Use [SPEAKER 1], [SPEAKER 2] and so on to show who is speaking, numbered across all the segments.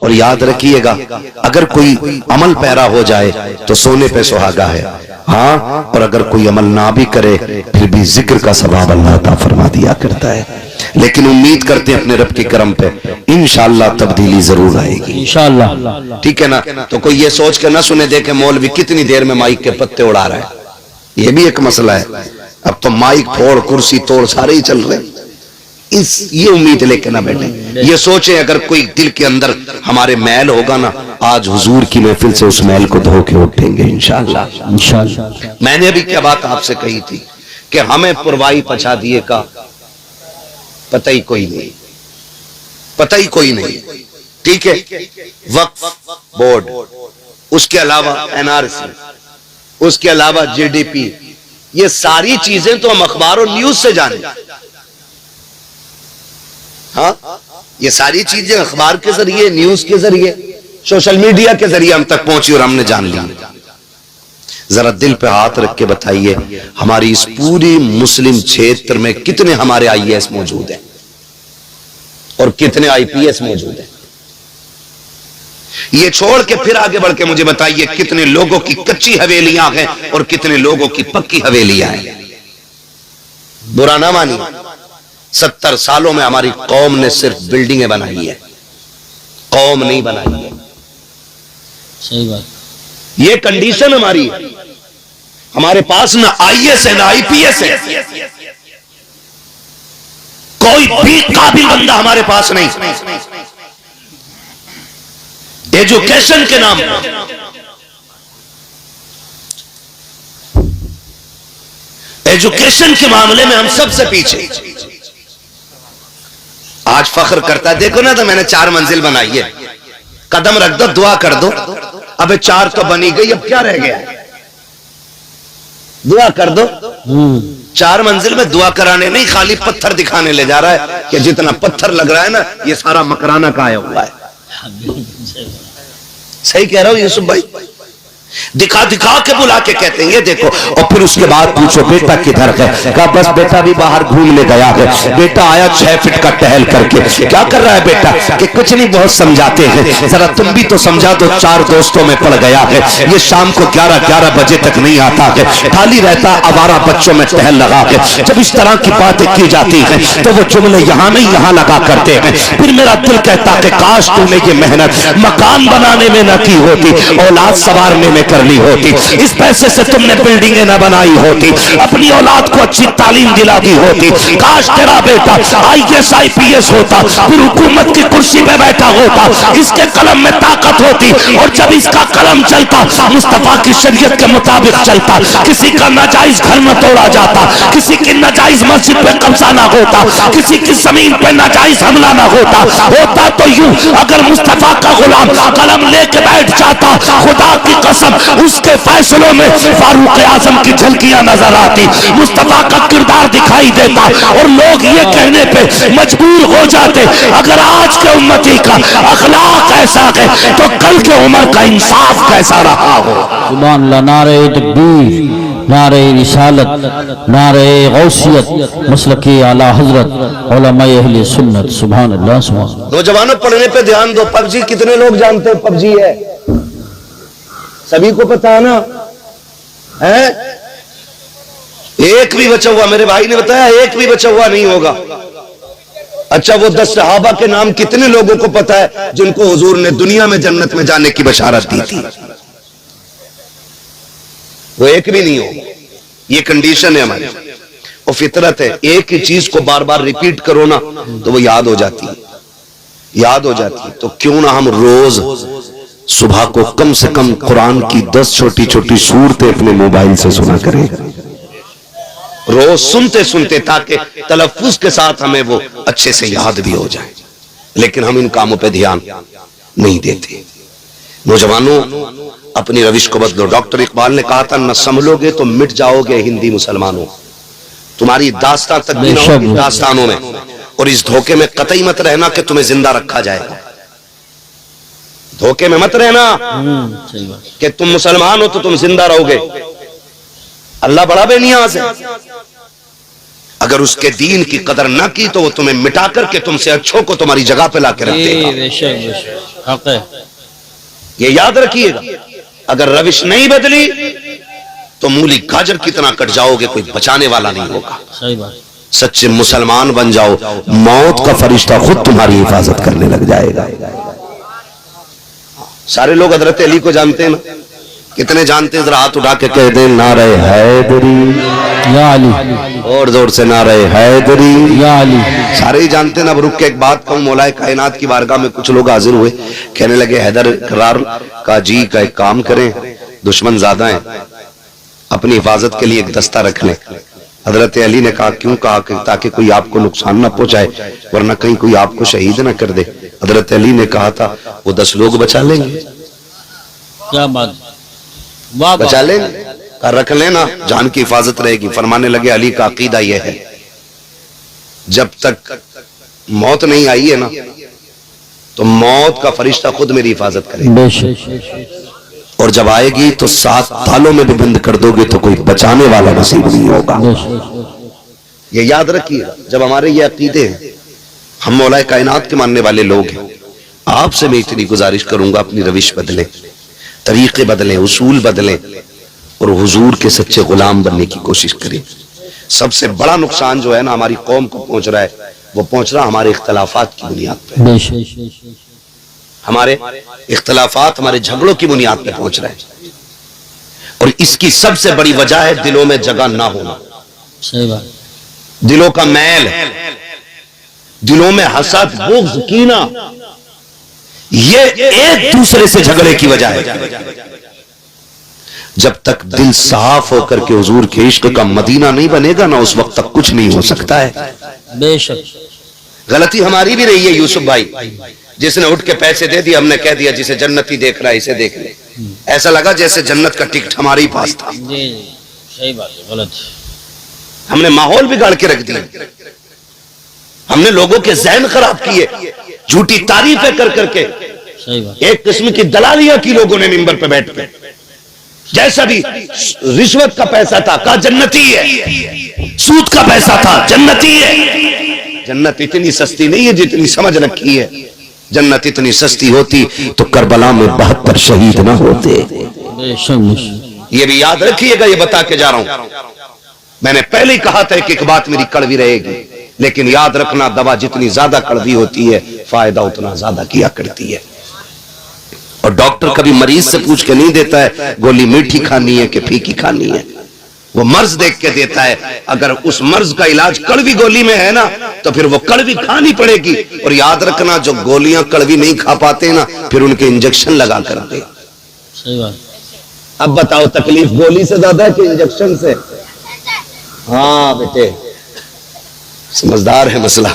[SPEAKER 1] और याद रखिएगा, अगर कोई अमल पैरा हो जाए तो सोने पे सुहागा है, हाँ, और अगर कोई अमल ना भी करे फिर भी जिक्र का सवाब अल्लाह अता फरमा दिया करता है। लेकिन उम्मीद करते हैं अपने रब के करम पे इंशाअल्लाह तब्दीली जरूर आएगी इंशाअल्लाह, ठीक है ना। तो कोई ये सोच कर ना सुने देखे मौलवी कितनी देर में माइक के पत्ते उड़ा रहा है, ये भी एक मसला है। अब तो माइक फोड़ कुर्सी तोड़ सारे ही चल रहे हैं, ये उम्मीद लेके ना बैठे। ये सोचे अगर कोई दिल के अंदर हमारे मैल होगा ना, आज हुजूर की महफिल से उस मैल को धो के उठेंगे इंशाअल्लाह इंशाअल्लाह। मैंने अभी क्या बात आपसे कही थी कि हमें पुरवाई पछा दिए का पता ही कोई नहीं, पता ही कोई नहीं, ठीक है। वक्फ बोर्ड, उसके अलावा एनआरसी, उसके अलावा जीडीपी, ये सारी चीजें तो हम अखबार और न्यूज से जाने। हाँ, ये सारी चीजें अखबार के जरिए, न्यूज के जरिए, सोशल मीडिया के जरिए हम तक पहुंची और हमने जान लिया। जरा दिल पे हाथ रख के बताइए, हमारी इस पूरी मुस्लिम क्षेत्र में कितने हमारे आईएएस मौजूद हैं और कितने आईपीएस मौजूद हैं? ये छोड़ के फिर आगे बढ़ के मुझे बताइए कितने लोगों की कच्ची हवेलियां हैं और कितने लोगों की पक्की हवेलियां हैं। बुरा ना मानिए, 70 सालों में हमारी कौम ने सिर्फ बिल्डिंगें बनाई है, कौम नहीं बनाई है।
[SPEAKER 2] सही बात,
[SPEAKER 1] ये कंडीशन हमारी है। हमारे पास ना आईएएस है ना आईपीएस है, कोई भी काबिल बंदा हमारे पास नहीं। एजुकेशन के नाम पर, एजुकेशन के मामले में हम सबसे पीछे। आज फख्र करता है, देखो ना, तो मैंने 4 मंजिल बनाई है, कदम रख दो, दुआ कर दो। अबे 4 तो बनी गई, अब क्या रह गया? दुआ कर दो। 4 मंजिल में दुआ कराने नहीं, खाली पत्थर दिखाने ले जा रहा है कि जितना पत्थर लग रहा है ना, ये सारा मकराना का आया हुआ है। सही कह रहा हूं यूसुफ भाई? दिखा दिखा के बुला के कहते हैं ये देखो, और फिर उसके बाद पूछो बेटा किधर है? कहा बस बेटा भी बाहर घूमने गया है। बेटा आया 6 फीट का टहल करके। क्या कर रहा है बेटा? कि कुछ नहीं, बहुत समझाते हैं, जरा तुम भी तो समझा दो, 4 दोस्तों में पड़ गया है, ये शाम को 11 बजे तक नहीं आता है, खाली रहता, आवारा बच्चों में टहल लगा है। जब इस तरह की बातें की जाती हैं तो वो जुमले यहाँ नहीं यहाँ लगा करते हैं। फिर मेरा दिल कहता है काश तूने ये मेहनत मकान बनाने में न की होती, औलाद सवारने में कर ली होती, इस पैसे से तुमने बिल्डिंगें न बनाई होती, अपनी औलाद को अच्छी तालीम दिला दी होती। काश तेरा बेटा आईएएस आईपीएस होता, फिर हुकूमत की कुर्सी पे बैठा होता, इसके कलम में ताकत होती, और जब इसका कलम चलता मुस्तफा की शरीयत के मुताबिक चलता, किसी का नाजायज घर न तोड़ा जाता, किसी की नाजायज मस्जिद पे कब्जा ना होता, किसी की जमीन पे नाजायज हमला ना होता। होता तो यूं, अगर मुस्तफा का गुलाम कलम लेके बैठ जाता, खुदा की कसम उसके फैसलों में फारूक आजम की झलकियां नजर आती, मुस्तफा का किरदार दिखाई देता, और लोग ये कहने पे मजबूर हो जाते अगर आज के उम्मती का अखलाक ऐसा है तो कल के उमर का इंसाफ कैसा रहा हो।
[SPEAKER 2] सुभान अल्लाह, नारे तकबीर, नारे रिसालत, नारे गौसियत, मसलकी आला हजरत उलमाए अहले सुन्नत। सुभान अल्लाह, सुभान अल्लाह।
[SPEAKER 1] नौजवानों पढ़ने पे ध्यान दो। पबजी कितने लोग जानते हैं? पबजी है, सभी को पता है ना? है एक भी बचा हुआ, मेरे भाई ने बताया, एक भी बचा हुआ नहीं होगा। अच्छा, वो 10 सहाबा के नाम कितने लोगों को पता है जिनको हुजूर ने दुनिया में जन्नत में जाने की बशारत दी थी? वो एक भी नहीं होगा। ये कंडीशन है हमारी, वो फितरत है। एक ही चीज को बार बार रिपीट करो ना तो वो याद हो जाती है, याद हो जाती है। तो क्यों ना हम रोज सुबह को कम से कम कुरान की 10 छोटी छोटी सूरतें अपने मोबाइल से सुना करें, रोज सुनते सुनते, ताकि तलफ्फुज के साथ हमें वो अच्छे से याद भी हो जाए। लेकिन हम इन कामों पे ध्यान नहीं देते। नौजवानों, अपनी रविश को बदलो। डॉक्टर इकबाल ने कहा था, न संभलोगे तो मिट जाओगे हिंदी मुसलमानों। तुम्हारी दास्तां तक भी ना होगी दास्तानों में, और इस धोखे में कतई मत रहना कि तुम्हें जिंदा रखा जाएगा। धोखे में मत रहना कि तुम मुसलमान हो तो तुम जिंदा रहोगे। अल्लाह बड़ा बेनियाज है। अगर उसके दीन की कदर न की तो वो तुम्हें मिटा करके तुमसे अच्छों को तुम्हारी जगह पे ला के रख देगा। ये याद रखिएगा, अगर रविश नहीं बदली तो मूली गाजर की तरह कट जाओगे, कोई बचाने वाला नहीं होगा।
[SPEAKER 2] सही बात।
[SPEAKER 1] सच्चे मुसलमान बन जाओ, मौत का फरिश्ता खुद तुम्हारी हिफाजत करने लग जाएगा। सारे लोग हजरत अली को जानते हैं ना? कितने जानते हैं? जरा हाथ उठा के कह दे नारे हैदरी
[SPEAKER 2] या अली,
[SPEAKER 1] और जोर से नारे हैदरी
[SPEAKER 2] या अली।
[SPEAKER 1] सारे ही जानते हैं ना। अब रुक के एक बात कहूं, मौलाए कायनात की बारगाह में कुछ लोग हाजिर हुए, कहने लगे हैदर करार का जी का एक काम करें, दुश्मन ज्यादा है, अपनी हिफाजत के लिए एक दस्ता रख लें। हजरत अली ने कहा क्यों? कहा कि ताकि कोई आपको नुकसान ना पहुंचाए, वरना कहीं कोई आपको शहीद ना कर दे। हजरत अली ने कहा था वो 10 लोग बचा लेंगे।
[SPEAKER 2] क्या बात, वाह,
[SPEAKER 1] बचा लेंगे, कहा रख लेना, जान की हिफाजत रहेगी। फरमाने लगे अली का अकीदा यह है, जब तक मौत नहीं आई है ना, तो मौत का फरिश्ता खुद मेरी हिफाजत करेगा, और जब आएगी तो 7 तालों में भी बंद कर दोगे तो कोई बचाने वाला नसीब नहीं होगा। ये याद रखिए, जब हमारे ये अकीदे हैं, हम मौलाए कायनात के मानने वाले लोग हैं, आपसे मैं इतनी गुजारिश करूंगा अपनी रविश बदलें, तरीके बदलें, उसूल बदलें और हुजूर के सच्चे गुलाम बनने की कोशिश करें। सबसे बड़ा नुकसान जो है ना हमारी कौम को पहुंच रहा है, वो पहुंच रहा हमारे इख्तलाफात की बुनियाद पे, हमारे इख्तलाफात, हमारे झगड़ों की बुनियाद पे पहुंच रहे हैं। और इसकी सबसे बड़ी वजह है दिलों में जगह ना होना।
[SPEAKER 2] सही बात।
[SPEAKER 1] दिलों का मैल, दिलों में हसद, बुग़्ज़, कीना, ये एक दूसरे से झगड़े की वजह है। जब तक दिल साफ होकर के हुजूर के इश्क का मदीना नहीं बनेगा ना, उस वक्त तक कुछ नहीं हो सकता है।
[SPEAKER 2] बेशक
[SPEAKER 1] गलती हमारी भी रही है यूसुफ भाई, जिसने उठ के पैसे दे दिए, हमने कह दिया जिसे जन्नती देख रहा है इसे देख ले। ऐसा लगा जैसे जन्नत का टिकट हमारे ही पास था।
[SPEAKER 2] जी, सही बात है, गलत।
[SPEAKER 1] हमने माहौल बिगाड़ के रख दिया, हमने लोगों के ज़हन खराब किए, झूठी तारीफें कर करके।
[SPEAKER 2] सही बात।
[SPEAKER 1] एक किस्म की दलालियां की लोगों ने मिंबर पे बैठ के, जैसा भी रिश्वत का पैसा था कहा जन्नती है, सूद का पैसा था जन्नती है। जन्नत इतनी सस्ती नहीं है जितनी समझ रखी है। जन्नत इतनी सस्ती होती तो करबला में 72 शहीद ना होते। ये भी याद रखिएगा, ये बता के जा रहा हूं, मैंने पहले ही कहा था कि एक बात मेरी कड़वी रहेगी, लेकिन याद रखना दवा जितनी ज्यादा कड़वी होती है फायदा उतना ज्यादा किया करती है। और डॉक्टर कभी मरीज से पूछ के नहीं देता है गोली मीठी खानी है कि फीकी खानी है, वो मर्ज देख के देता है। अगर उस मर्ज का इलाज कड़वी गोली में है ना, तो फिर वो कड़वी खानी पड़ेगी। और याद रखना जो गोलियां कड़वी नहीं खा पाते ना, फिर उनके इंजेक्शन लगा कर दे।
[SPEAKER 2] सही बात।
[SPEAKER 1] अब बताओ तकलीफ गोली से ज्यादा है कि इंजेक्शन से? हाँ बेटे, समझदार है मसला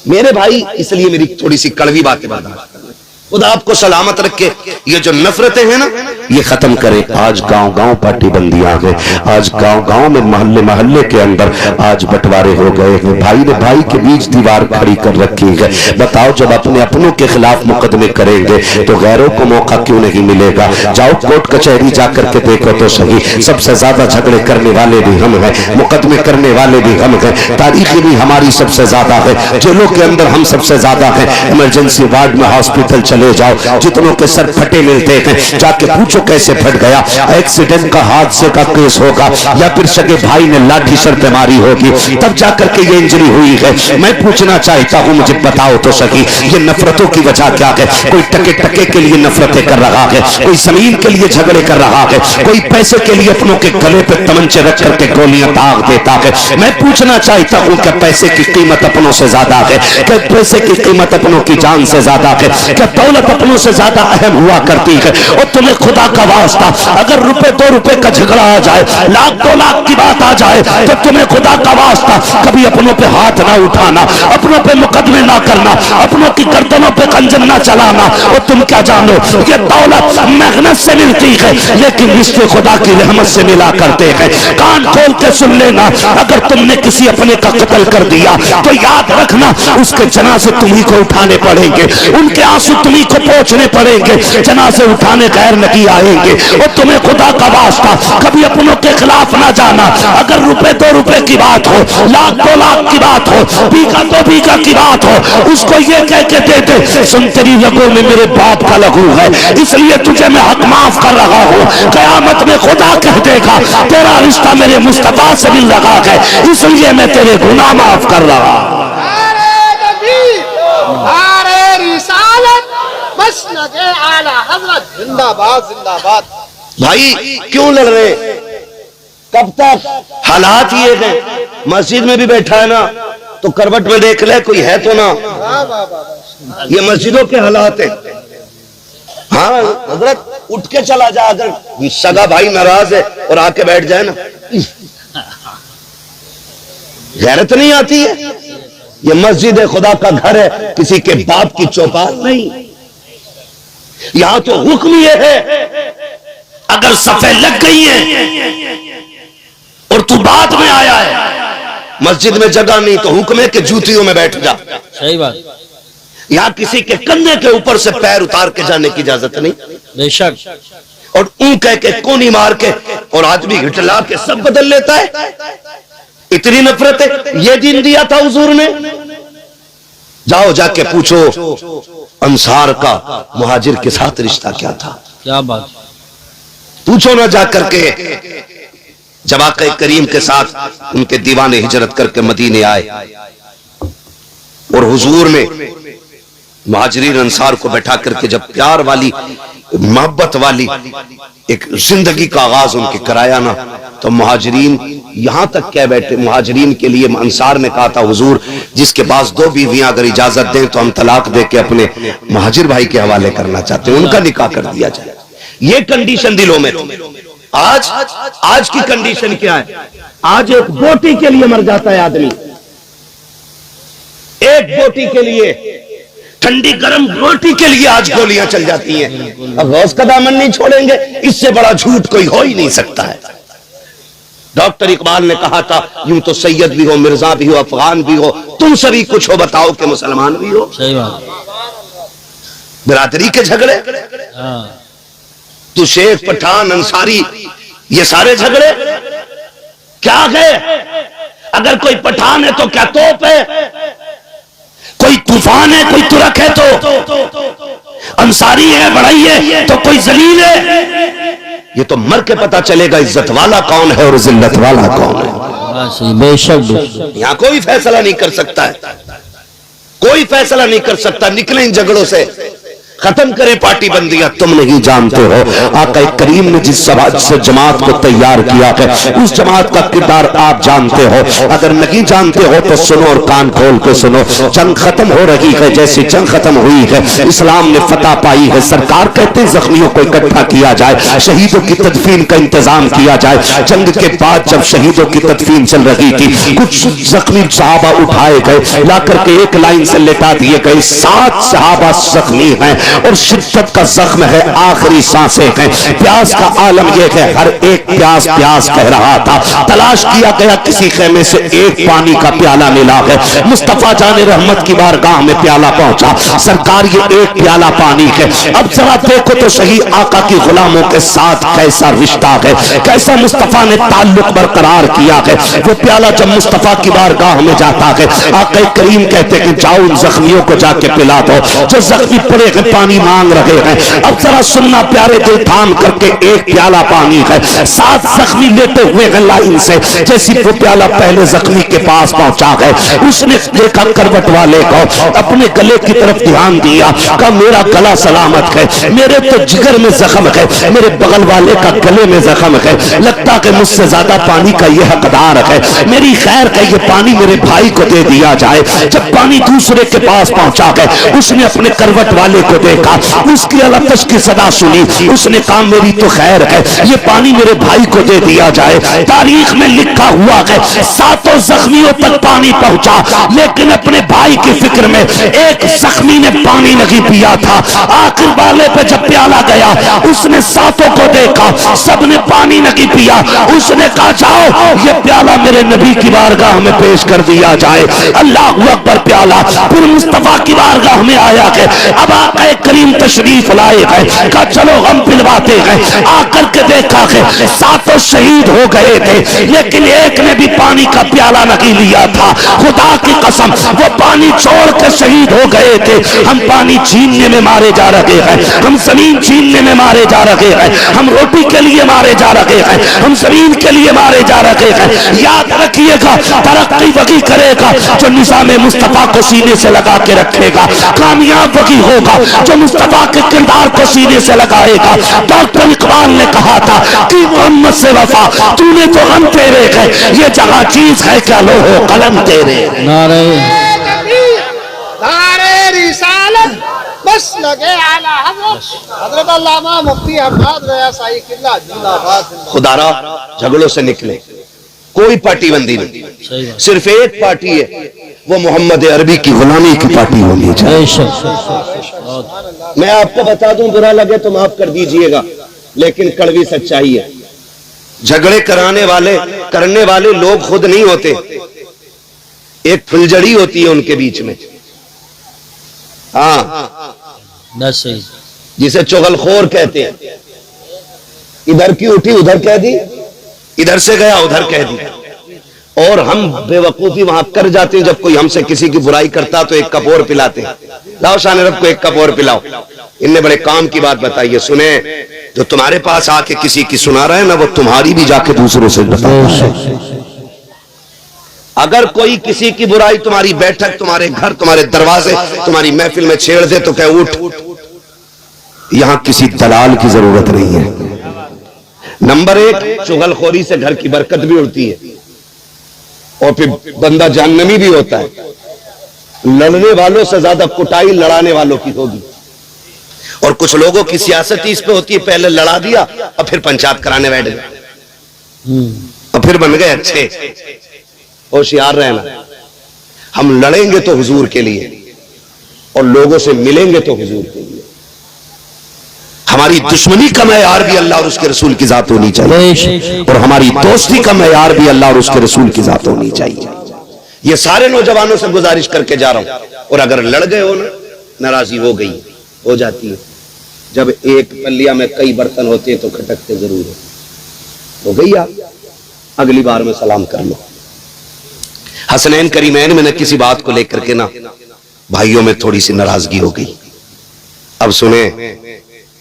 [SPEAKER 1] मेरे भाई, इसलिए मेरी थोड़ी सी कड़वी बातें बता। खुदा आपको सलामत रखे। ये जो नफरतें हैं ना, ये खत्म करें। आज गांव गांव पार्टी बंदियां हैं, आज गांव गांव में मोहल्ले मोहल्ले के अंदर आज बंटवारे हो गए हैं। भाई ने भाई के बीच दीवार खड़ी कर रखी है। बताओ जब अपने अपनों के खिलाफ मुकदमे करेंगे तो गैरों को मौका क्यों नहीं मिलेगा? जाओ कोर्ट कचहरी जाकर के देखो तो सही, सबसे ज्यादा झगड़े करने वाले भी हम हैं, मुकदमे करने वाले भी हम हैं, तारीखी भी हमारी सबसे ज्यादा है, जेलों के अंदर हम सबसे ज्यादा है। इमरजेंसी वार्ड में हॉस्पिटल चले जाओ, जितनों के सर फटे मिलते हैं, जाके पूछो कैसे फट गया। एक्सीडेंट का, हादसे का केस होगा, या फिर सगे भाई ने लाठी सर पे मारी होगी, तब जाकर के ये इंजरी हुई है। मैं पूछना चाहता हूं, मुझे बताओ तो सही, ये नफरतों की वजह क्या है? कोई टके टके के लिए नफरतें कर रहा है, कोई जमीन के लिए झगड़े कर रहा है, कोई पैसे के लिए अपनों के गले पे तमंचे रख करके गोलियां दाग देता है। मैं पूछना चाहता हूं, क्या पैसे की कीमत अपनों से ज्यादा है? क्या पैसे की कीमत अपनों की जान से ज्यादा है? क्या दौलत अपनों से ज्यादा अहम हुआ करती है? और तुम्हें खुदा का वास्ता, अगर रुपए 2 रुपए का झगड़ा आ जाए, लाख 2 लाख की बात आ जाए, तो तुम्हें खुदा का वास्ता कभी अपनों पे हाथ ना उठाना, अपनों पे मुकदमे ना करना, अपनों की गर्दनों पे खंजर ना चलाना। और तुम क्या जानो, ये दौलत मेहनत से मिलती है, लेकिन रिश्ते खुदा की रहमत से मिला करते हैं। कान खोल के सुन लेना, अगर तुमने किसी अपने का कत्ल कर दिया तो याद रखना उसके जनाजे तुम्ही को उठाने पड़ेंगे, उनके आंसू तुम्ही को पहुंचने पड़ेंगे। जनाजे उठाने गैर नहीं जाएंगे। और तुम्हें खुदा का वास्ता कभी अपनों के खिलाफ ना जाना। अगर रुपए 2 रुपए की बात हो, लाख 2 लाख की बात हो, बीघा 2 बीघा की बात हो, उसको ये कह के दे दे, सुन तेरी रगों में मेरे बाप का लहू है, इसलिए तुझे मैं हक माफ कर रहा हूँ। कयामत में खुदा कह देगा तेरा रिश्ता मेरे मुस्तफा से भी लगा है, इसलिए मैं तेरे गुनाह माफ कर रहा हूँ।
[SPEAKER 3] आला हजरत जिंदाबाद जिंदाबाद।
[SPEAKER 1] भाई क्यों लड़ रहे? कब तक? हालात ये है, मस्जिद में भी बैठा है ना तो करवट में देख ले कोई है तो ना। ये मस्जिदों के हालात है। हाँ हजरत उठ के चला जा, अगर सगा भाई नाराज है और आके बैठ जाए ना, गैरत नहीं आती है। ये मस्जिद है, खुदा का घर है, किसी के बाप की चौपाल नहीं। यहां तो हुक्म ये है, अगर सफे लग गई है और तू बाद में आया है, मस्जिद में जगह नहीं तो हुक्म है कि जूतियों में बैठ जा।
[SPEAKER 2] सही बात।
[SPEAKER 1] यहां किसी के कंधे के ऊपर से पैर उतार के जाने की इजाजत नहीं।
[SPEAKER 2] बेशक।
[SPEAKER 1] और ऊं कह के कोनी मार के और आदमी घिटला के सब बदल लेता है। इतनी नफरत है। ये दिन दिया था हुजूर ने। जाओ जाके पूछो अंसार का मुहाजिर के साथ रिश्ता क्या था।
[SPEAKER 2] क्या बात।
[SPEAKER 1] पूछो ना जाकर के। जब आका करीम के साथ उनके दीवाने हिजरत करके मदीने आए और हुजूर ने मुहाजिरीन अंसार को बैठा करके जब प्यार वाली मोहब्बत वाली एक जिंदगी का आगाज उनके कराया ना, तो मुहाजिरीन यहां तक कह बैठे, मुहाजिरीन के लिए अंसार ने कहा था हुजूर जिसके पास 2 बीवियां अगर इजाजत दें तो हम तलाक दे के अपने मुहाजिर भाई के हवाले करना चाहते हैं, उनका निकाह कर दिया जाए। ये कंडीशन दिलों में। आज की कंडीशन क्या है? आज एक बोटी के लिए मर जाता है आदमी, एक बोटी के लिए, ठंडी गर्म रोटी के लिए आज गोलियां चल जाती हैं। अब गौस का दामन नहीं छोड़ेंगे, इससे बड़ा झूठ कोई हो ही नहीं सकता है। डॉक्टर इकबाल ने कहा था यूं तो सैयद भी हो, मिर्जा भी हो, अफगान भी हो, तुम सभी कुछ हो, बताओ कि मुसलमान भी हो।
[SPEAKER 2] सही बात।
[SPEAKER 1] बिरादरी के झगड़े, तू शेख पठान अंसारी, ये सारे झगड़े क्या गए? अगर कोई पठान है तो क्या तोप है, कोई तूफान है, कोई तुरक है तो अंसारी है, बड़ाई है तो कोई जलील है। ये तो मर के पता चलेगा इज्जत वाला कौन है और जिल्लत वाला कौन है।
[SPEAKER 2] बेशक।
[SPEAKER 1] यहां कोई फैसला नहीं कर सकता है, कोई फैसला नहीं कर सकता। निकले इन झगड़ों से, खत्म करें पार्टी बंदियां। तुम नहीं जानते हो आका करीम ने जिस समाज से जमात को तैयार किया है, उस जमात का किरदार आप जानते हो। अगर नहीं जानते हो तो सुनो और कान खोल के सुनो। जंग खत्म हो रही है, जैसे जंग खत्म हुई है, इस्लाम ने फतह पाई है। सरकार कहते हैं जख्मियों को इकट्ठा किया जाए, शहीदों की तदफीन का इंतजाम किया जाए। जंग के बाद जब शहीदों की तदफीन चल रही थी, कुछ जख्मी सहाबा उठाए गए, ला करके एक लाइन से लेटा दिए गए। 7 सहाबा जख्मी हैं और शिद्दत का जख्म है, आखिरी सांसें हैं। प्यास का आलम यह है, हर एक प्यास प्यास कह रहा था। तलाश किया गया, किसी खेमे से एक पानी का प्याला मिला है। मुस्तफा जाने रहमत की बारगाह में प्याला पहुंचा। सरकार ये एक प्याला पानी है। अब जरा देखो तो सही आका की गुलामों के साथ कैसा रिश्ता है, कैसा मुस्तफा ने ताल्लुक बरकरार किया है। वो प्याला जब मुस्तफा की बारगाह में जाता है, आका करीम कहते हैं जाओ उन जख्मियों को जाके पिला दो जो जख्मी पड़े हैं, पानी मांग रहे हैं। अब जरा सुनना प्यारे दिल, थाम करके एक प्याला पानी है। 7 जख्मी लेते हुए हैं लाइन से। जैसी वो प्याला पहले जख्मी के पास पहुंचा है, उसने देखा करवट वाले को, अपने गले की तरफ ध्यान दिया, कहा मेरा गला सलामत है, मेरे तो जिगर में जख्म है, मेरे बगल वाले का गले में जख्म है, लगता कि मुझसे ज्यादा पानी का यह हकदार है, मेरी खैर का ये पानी मेरे भाई को दे दिया जाए। जब पानी दूसरे के पास पहुंचा है, उसने अपने करवट वाले को देखा, उसकी अलतश की सदा सुनी, उसने कहा मेरी तो खैर है, ये पानी मेरे भाई को दे दिया जाए। तारीख में लिखा हुआ है 7 जख्मियों तक पानी पहुंचा, लेकिन अपने भाई की फिक्र में एक जख्मी ने पानी नहीं पिया था। आखिर वाले पे जब प्याला गया, उसने 7 को देखा, सबने पानी नहीं पिया। उसने कहा जाओ ये प्याला मेरे नबी की बारगाह में पेश कर दिया जाए। अल्लाह अकबर। प्याला फिर मुस्तफा की बारगाह में आया है। अब आका करीम तशरीफ लाए गए, कहा चलो हम पिलवाते गए। आकर के देखा कि सातों शहीद हो गए थे, लेकिन एक ने भी पानी का प्याला नहीं लिया था। खुदा की कसम, वो पानी छोड़ के शहीद हो गए थे। हम पानी छीनने में मारे जा रहे हैं, हम जमीन छीनने में मारे जा रहे हैं, हम रोटी के लिए मारे जा रहे हैं, हम जमीन के लिए मारे जा रहे हैं। याद रखिएगा, तरक्की वही करेगा जो निज़ाम मुस्तफा को सीने से लगा के रखेगा। कामयाब वही होगा जो मुस्तफा के किरदार को सीने से लगाएगा। डॉक्टर इकबाल ने कहा था कि मोहम्मद से वफा, तूने तो हम तेरे गए, ये जगह चीज है क्या लो हो कलम तेरे।
[SPEAKER 2] नारे
[SPEAKER 3] नारे रिसालत बस लगे आला हजरत अल्लामा मुफ्ती अहमद रज़ा साईं किबला जिंदाबाद जिंदाबाद।
[SPEAKER 1] खुदारा झगड़ों से निकले, कोई पार्टी बंदी नहीं, सिर्फ एक पार्टी है, वो मोहम्मद अरबी की गुलामी की पार्टी होनी चाहिए। मैं आपको बता दूं, बुरा लगे तो माफ कर दीजिएगा, लेकिन कड़वी सच्चाई है। झगड़े करने वाले लोग खुद नहीं होते, एक फुलझड़ी होती है उनके बीच में। हाँ, जिसे चुगलखोर कहते हैं। इधर की उठी उधर कह दी, इधर से गया उधर कह दी। और हम बेवकूफी वहां कर जाते हैं, जब कोई हमसे किसी की बुराई करता तो एक कप और पिलाते हैं। लाओ शान रब को एक कप और पिलाओ। इनने बड़े काम की बात बताई है, सुने। जो तुम्हारे पास आके किसी की सुना रहा है ना, वो तुम्हारी भी जाके दूसरों से बताता है। अगर कोई किसी की बुराई तुम्हारी बैठक, तुम्हारे घर, तुम्हारे दरवाजे, तुम्हारी महफिल में छेड़ दे तो कह उठ, यहां किसी दलाल की जरूरत नहीं है। नंबर एक, चुगलखोरी से घर की बरकत भी उड़ती है और फिर बंदा जहन्नमी भी होता है। लड़ने वालों से ज्यादा कुटाई लड़ाने वालों की होगी। और कुछ लोगों की सियासत ही इस पे होती है, पहले लड़ा दिया और फिर पंचायत कराने बैठ गए और फिर बन गए अच्छे। होशियार रहना, हम लड़ेंगे तो हुजूर के लिए और लोगों से मिलेंगे तो हुजूर के लिए। हमारी दुश्मनी का मयार भी अल्लाह और उसके रसूल की जात होनी चाहिए, और हमारी दोस्ती का मयार भी अल्लाह और उसके रसूल की जात होनी चाहिए। ये सारे नौजवानों से गुजारिश करके जा रहा हूं। और अगर लड़ गए हो ना, नाराजगी हो जाती है। जब एक पल्लिया में कई बर्तन होते हैं तो खटकते जरूर हो गई। आप अगली बार में सलाम कर लो। हसनैन करीमैन में न किसी बात को लेकर के ना भाइयों में थोड़ी सी नाराजगी हो गई। अब सुने,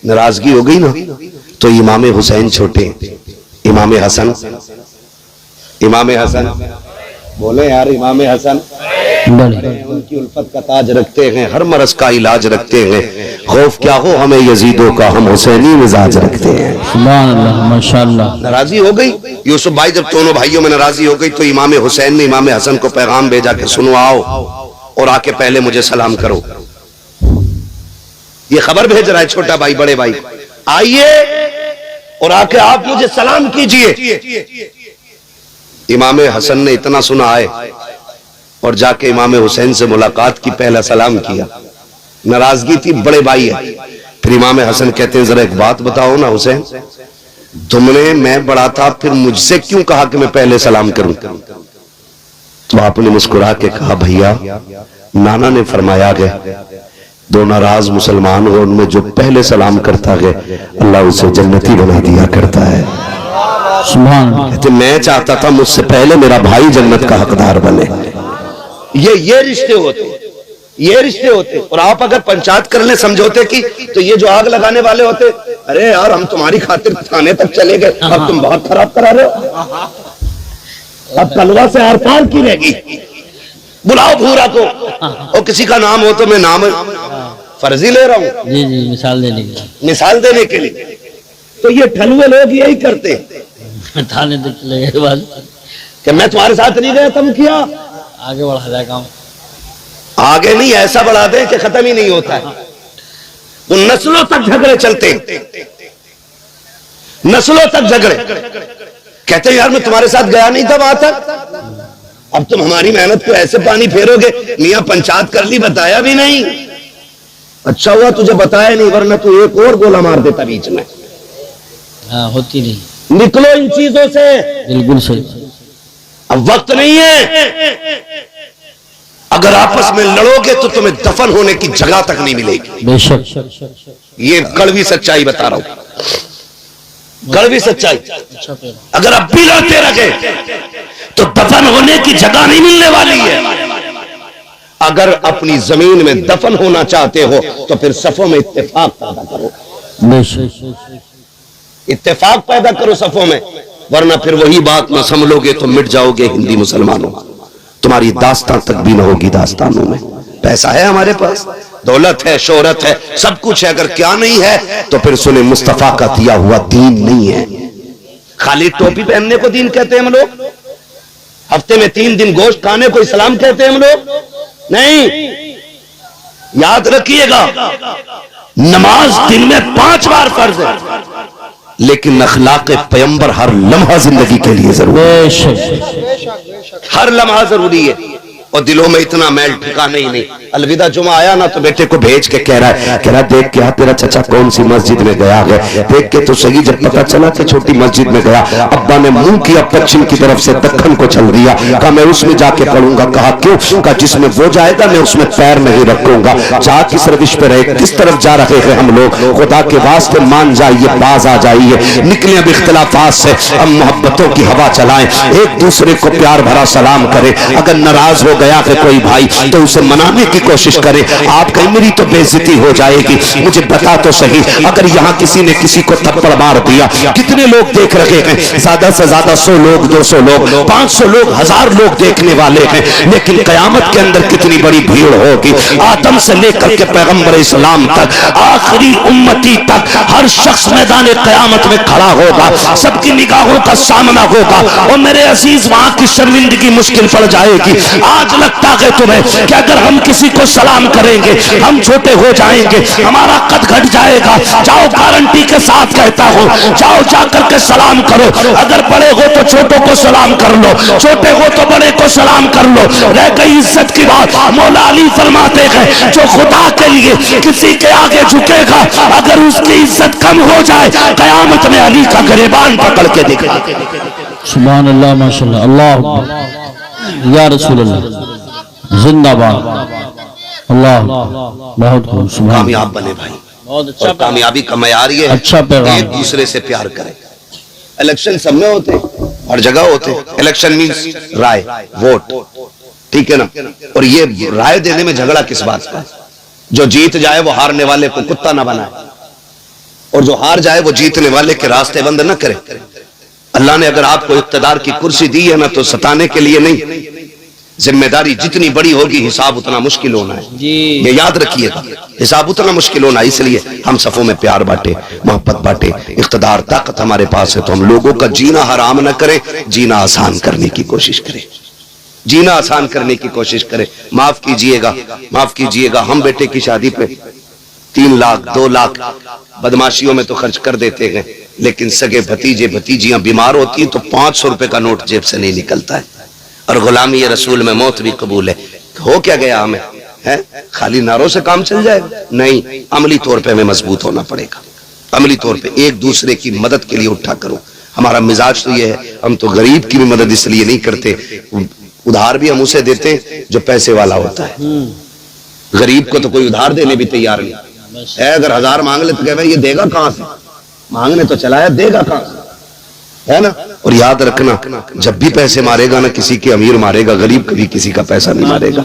[SPEAKER 1] नाराजगी हो गई ना तो इमाम हुसैन छोटे, इमाम हसन बोले यार, इमाम हसन उनकी उल्फत का ताज रखते हैं, हर मरज का इलाज रखते हैं। खौफ क्या हो हमें यजीदों का, हम हुसैनी मिजाज रखते हैं।
[SPEAKER 2] सुभान अल्लाह, माशाअल्लाह।
[SPEAKER 1] नाराजी हो गई यूसुफ भाई, जब दोनों भाइयों में नाराजी हो गई तो इमाम हुसैन ने इमाम हसन को पैगाम भेजा कि सुनो, आओ और आके पहले मुझे सलाम करो। ये खबर भेज रहा है छोटा भाई बड़े भाई, आइए और आके आप मुझे सलाम कीजिए। इमाम हसन ने इतना सुना आए और जाके इमाम हुसैन से मुलाकात की, पहला सलाम किया। नाराजगी थी, बड़े भाई है। फिर इमाम हसन कहते हैं, जरा एक बात बताओ ना हुसैन, तुमने, मैं बड़ा था, फिर मुझसे क्यों कहा कि मैं पहले सलाम करूं? तो आपने मुस्कुरा के कहा, भैया नाना ने फरमाया गया दो नाराज मुसलमान हो, उनमें जो पहले सलाम करता है अल्लाह उसे जन्नती बना दिया करता है। कहते मैं चाहता था मुझसे पहले मेरा भाई जन्नत का हकदार बने। ये रिश्ते होते। और आप अगर पंचायत कर ले समझौते की, तो ये जो आग लगाने वाले होते, अरे यार हम तुम्हारी खातिर थाने तक चले गए, अब तुम बहुत खराब करा रहे हो, अब तलवा से आर पार की रहेगी। बुलाओ भूरा को, और किसी का नाम हो तो मैं नाम फर्जी ले रहा हूं,
[SPEAKER 2] जी
[SPEAKER 1] मिसाल देने के लिए। तो ये ठलुए लोग यही करते
[SPEAKER 2] थाने तक चले गए बाद
[SPEAKER 1] कि मैं तुम्हारे साथ नहीं गया, तुम किया,
[SPEAKER 2] आगे बढ़ा जाए काम।
[SPEAKER 1] आगे नहीं, ऐसा बढ़ा दे कि खत्म ही नहीं होता है। वो नस्लों तक झगड़े चलते, नस्लों तक झगड़े। कहते हैं यार मैं तुम्हारे साथ गया नहीं था वहां तक, अब तुम हमारी मेहनत को ऐसे पानी फेरोगे। मियां पंचायत कर ली, बताया भी नहीं। अच्छा हुआ तुझे बताया नहीं, वरना तू एक और गोला मार देता बीच में।
[SPEAKER 2] हाँ, होती नहीं।
[SPEAKER 1] निकलो इन चीजों से,
[SPEAKER 2] बिल्कुल सही।
[SPEAKER 1] अब वक्त नहीं है। अगर आपस में लड़ोगे तो तुम्हें दफन होने की जगह तक नहीं मिलेगी।
[SPEAKER 2] बेशक
[SPEAKER 1] ये कड़वी सच्चाई बता रहा हूं, कड़वी सच्चाई। अगर अब भी लड़ते रहे तो दफन होने की जगह नहीं मिलने वाली है। अगर अपनी जमीन में दफन होना चाहते हो तो फिर सफों में इत्तेफाक पैदा करो,
[SPEAKER 2] बेशक
[SPEAKER 1] इत्तेफाक पैदा करो सफों में, वरना फिर वही बात ना संभलोगे तो मिट जाओगे हिंदी मुसलमानों, तुम्हारी दास्तान तक भी ना होगी दास्तानों में। पैसा है हमारे पास, दौलत है, शोहरत है, सब कुछ है, अगर क्या नहीं है तो फिर सुने मुस्तफा का दिया हुआ दीन नहीं है। खाली टोपी पहनने को दीन कहते हैं हम लोग, हफ्ते में 3 दिन गोश्त खाने को इस्लाम कहते हैं हम लोग, नहीं। याद रखिएगा, नमाज दिन में 5 बार फर्ज है, लेकिन अखलाक पैगंबर हर लम्हा जिंदगी के लिए जरूरी है।
[SPEAKER 2] बेशक
[SPEAKER 1] हर लम्हा जरूरी है। और दिलों में इतना मैल ठिकाना ही नहीं। अलविदा जुमा आया ना तो बेटे को भेज के कह रहा देख क्या तेरा चचा कौन सी मस्जिद में गया है, देख के तो सही। जब पता चला कि छोटी मस्जिद में गया, अब्बा ने मुंह किया पश्चिम की तरफ से दक्खन को चल दिया। कहा मैं उसमें जाके पढ़ूंगा। कहा क्यों? कहा जिसमें वो जाएगा मैं उसमें पैर नहीं रखूंगा। जा किस रविश पे रहे, किस तरफ जा रहे हैं हम लोग, खुदा के वास्ते मान जाइए, बाज आ जाइए, निकले अब इख्तिलाफात से, अब मोहब्बतों की हवा चलाएं, एक दूसरे को प्यार भरा सलाम करें। अगर नाराज हो गया है कोई भाई तो उसे मनाने की कोशिश करे। आप कहीं मेरी तो बेइज्जती हो जाएगी, मुझे बता तो सही, अगर यहाँ किसी ने किसी को थप्पड़ मार दिया, कितने लोग देख रहे हैं? ज्यादा से ज्यादा 100 लोग, 200 लोग, 500 लोग, 1000 लोग देखने वाले हैं, लेकिन कयामत के अंदर कितनी बड़ी भीड़ होगी। आदम से लेकर के पैगंबर इस्लाम तक, आखिरी उम्मती तक, हर शख्स मैदान कयामत में खड़ा होगा, सबकी निगाहों का सामना होगा। और मेरे अजीज वहां की शर्मिंदगी मुश्किल पड़ जाएगी। आज लगता है तुम्हें कि अगर हम किसी को सलाम करेंगे हम छोटे हो जाएंगे, हमारा कद घट जाएगा। जाओ, गारंटी के साथ कहता हूं, जाओ जाकर के सलाम करो। अगर बड़े हो तो छोटों को सलाम कर लो, छोटे हो तो बड़े को सलाम कर लो। रह गई इज्जत की बात, मौला अली फरमाते हैं जो खुदा के लिए किसी के आगे झुकेगा, अगर उसकी इज्जत कम हो जाए, कयामत में अली का गिरबान पकड़ के दिखा।
[SPEAKER 2] सुभान अल्लाह, माशाअल्लाह, अल्लाह या रसूल अल्लाह, जिंदाबाद, अल्लाह बहुत खूब। सुभान,
[SPEAKER 1] कामयाब बने भाई,
[SPEAKER 2] बहुत अच्छा,
[SPEAKER 1] और कामयाबी का मयार ये है
[SPEAKER 2] अच्छा पैगाम।
[SPEAKER 1] एक दूसरे से प्यार करें। इलेक्शन सब में होते, हर जगह होते। इलेक्शन मीन्स राय, वोट, ठीक है ना। और ये राय देने में झगड़ा किस बात का है? जो जीत जाए वो हारने वाले को कुत्ता ना बनाए, और जो हार जाए वो जीतने वाले के रास्ते बंद न करे। अल्लाह ने अगर आपको इख्तिदार की कुर्सी दी है ना तो सताने के लिए नहीं, जिम्मेदारी जितनी बड़ी होगी हिसाब उतना मुश्किल होना है, ये याद रखिएगा। हिसाब उतना मुश्किल होना, इसलिए हम सफों में प्यार बांटे, मोहब्बत बांटे। इख्तिदार ताकत हमारे पास है तो हम लोगों का जीना हराम न करें, जीना आसान करने की कोशिश करें, जीना आसान करने की कोशिश करें। माफ कीजिएगा, माफ कीजिएगा, हम बेटे की शादी पे 3 लाख 2 लाख बदमाशियों में तो खर्च कर देते हैं, लेकिन सगे भतीजे भतीजियां बीमार होती हैं तो 500 रुपए का नोट जेब से नहीं निकलता है। और गुलामी रसूल में मौत भी कबूल है। हो क्या गया हमें, है खाली नारों से काम चल जाएगा? नहीं, अमली तौर पे हमें मजबूत होना पड़ेगा। अमली तौर पे एक दूसरे की मदद के लिए उठा करो। हमारा मिजाज तो ये है, हम तो गरीब की भी मदद इसलिए नहीं करते, उधार भी हम उसे देते हैं जो पैसे वाला होता है। गरीब को तो कोई उधार देने भी तैयार नहीं है। अगर 1000 मांग ले तो कह भाई ये देगा कहां से, मांगने तो चला है, देगा कहां से, है ना। और याद रखना, जब भी पैसे मारेगा ना किसी के अमीर मारेगा, गरीब कभी किसी का पैसा नहीं मारेगा।